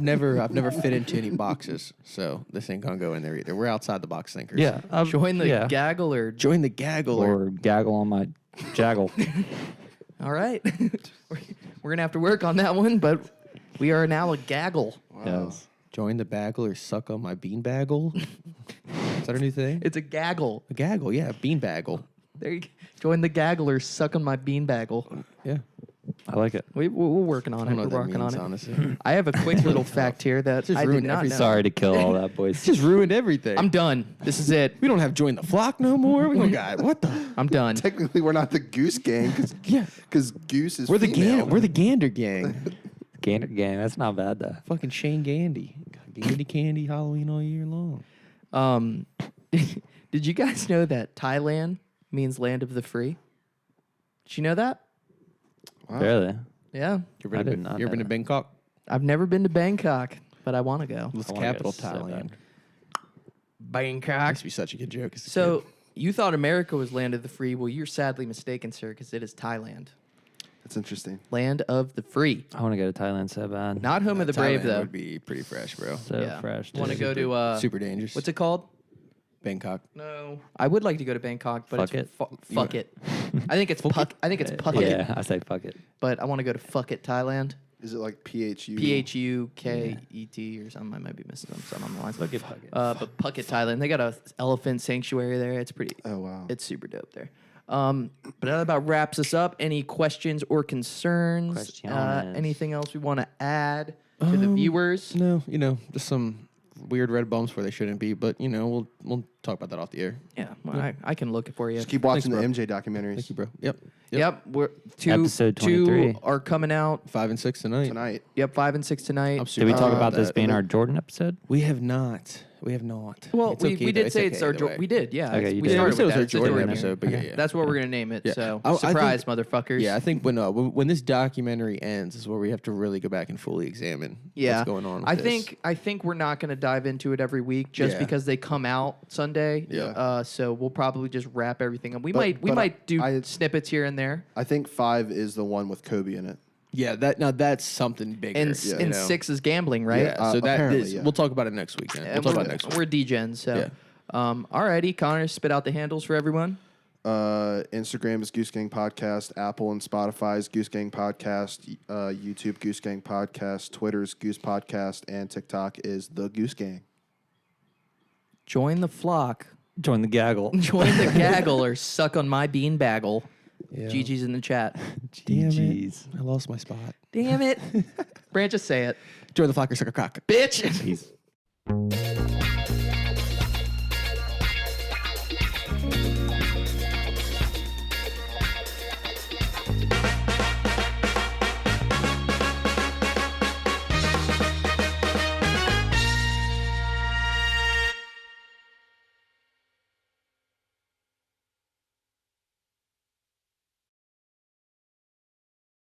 never fit into any boxes. So this ain't gonna go in there either. We're outside the box thinkers. Yeah, Join the yeah. gaggle or Join the gaggle. or gaggle on my jaggle. all right. We're gonna have to work on that one, but we are now a gaggle. Yes. Join the baggle or suck on my bean baggle. Is that our new thing? It's a gaggle. A gaggle, yeah, bean baggle. There you go. Join the gaggle or suck on my bean baggle. Yeah. I like it. We're working on I it. don't know We're what that working means, on it. honestly. I have a quick little fact here that Just I did ruined not every- know. Sorry to kill all that, boys. Just ruined everything. I'm done. This is it. we don't have join the flock no more. We don't got what the. I'm done. Technically, we're not the goose gang Yeah. because goose is We're the female. We're the gander gang. Gander gang. That's not bad though. Fucking Shane Gandy. Gandy candy Halloween all year long. Did you guys know that Thailand means land of the free? Did you know that? Really? Yeah. You I ever did been, not you ever know been to that. Bangkok? I've never been to Bangkok, but I want to go. What's I the wanna capital go so Thailand? bad. Bangkok. Used to be such a good joke. As a So kid. you thought America was land of the free. Well, you're sadly mistaken, sir, because it is Thailand. That's interesting. Land of the free. I want to go to Thailand so bad. Not home of the brave, Thailand though. would be pretty fresh, bro. So Yeah. fresh. Want to dude. go to, Super dangerous. what's it called? Bangkok. No. I would like to go to Bangkok, but Fuck it's it. fuck it. I think it's puck. I think it's Phuket, Yeah, I say fuck it. but I want to go to Phuket, Thailand. Is it like PHU? Phuket or something. I might be missing some on the lines. Fuck it, fuck it. But Phuket, Thailand. They got a elephant sanctuary there. It's pretty. Oh wow. It's super dope there. But that about wraps us up. Any questions or concerns? Questions. Anything else we want to add to the viewers? No, just some weird red bumps where they shouldn't be, but we'll talk about that off the air. Yeah, well, I can look it for you. Just keep watching Thanks, the MJ documentaries Thank you, bro. Yep. Yep, we're Episode 23. two are coming out. 5 and 6 tonight. tonight. Yep, 5 and 6 tonight. I'm Did super we talk pumped about this that. being our Jordan episode? We have not. Well, It's we, okay we though. did say it's our either way. we did, yeah. Okay, you we did. started We said it with was our that. It's a Jordan Jordan episode, but yeah. That's what we're gonna name it. Yeah. So I surprise, think- motherfuckers. Yeah, I think when this documentary ends is where we have to really go back and fully examine what's going on. With I think we're not going to dive into it every week just Yeah. because they come out Sunday. Yeah. So we'll probably just wrap everything up. We But might do I- snippets here and there. I think 5 is the one with Kobe in it. Yeah, that's something bigger. And Yeah. and 6 is gambling, right? Yeah, so that apparently, is, yeah. we'll talk about it next week. Then And we'll talk we're, about it next week. we're degens. So, Yeah. Alrighty, Connor, spit out the handles for everyone. Instagram is Goose Gang Podcast. Apple and Spotify is Goose Gang Podcast. YouTube Goose Gang Podcast. Twitter's Goose Podcast. And TikTok is The Goose Gang. Join the flock. Join the gaggle. Join the gaggle or suck on my bean bagel. Yeah. GG's in the chat. Damn it. GG's. I lost my spot. Damn it. Branch, just say it. Join the flocker sucker cock. Bitch. Jeez.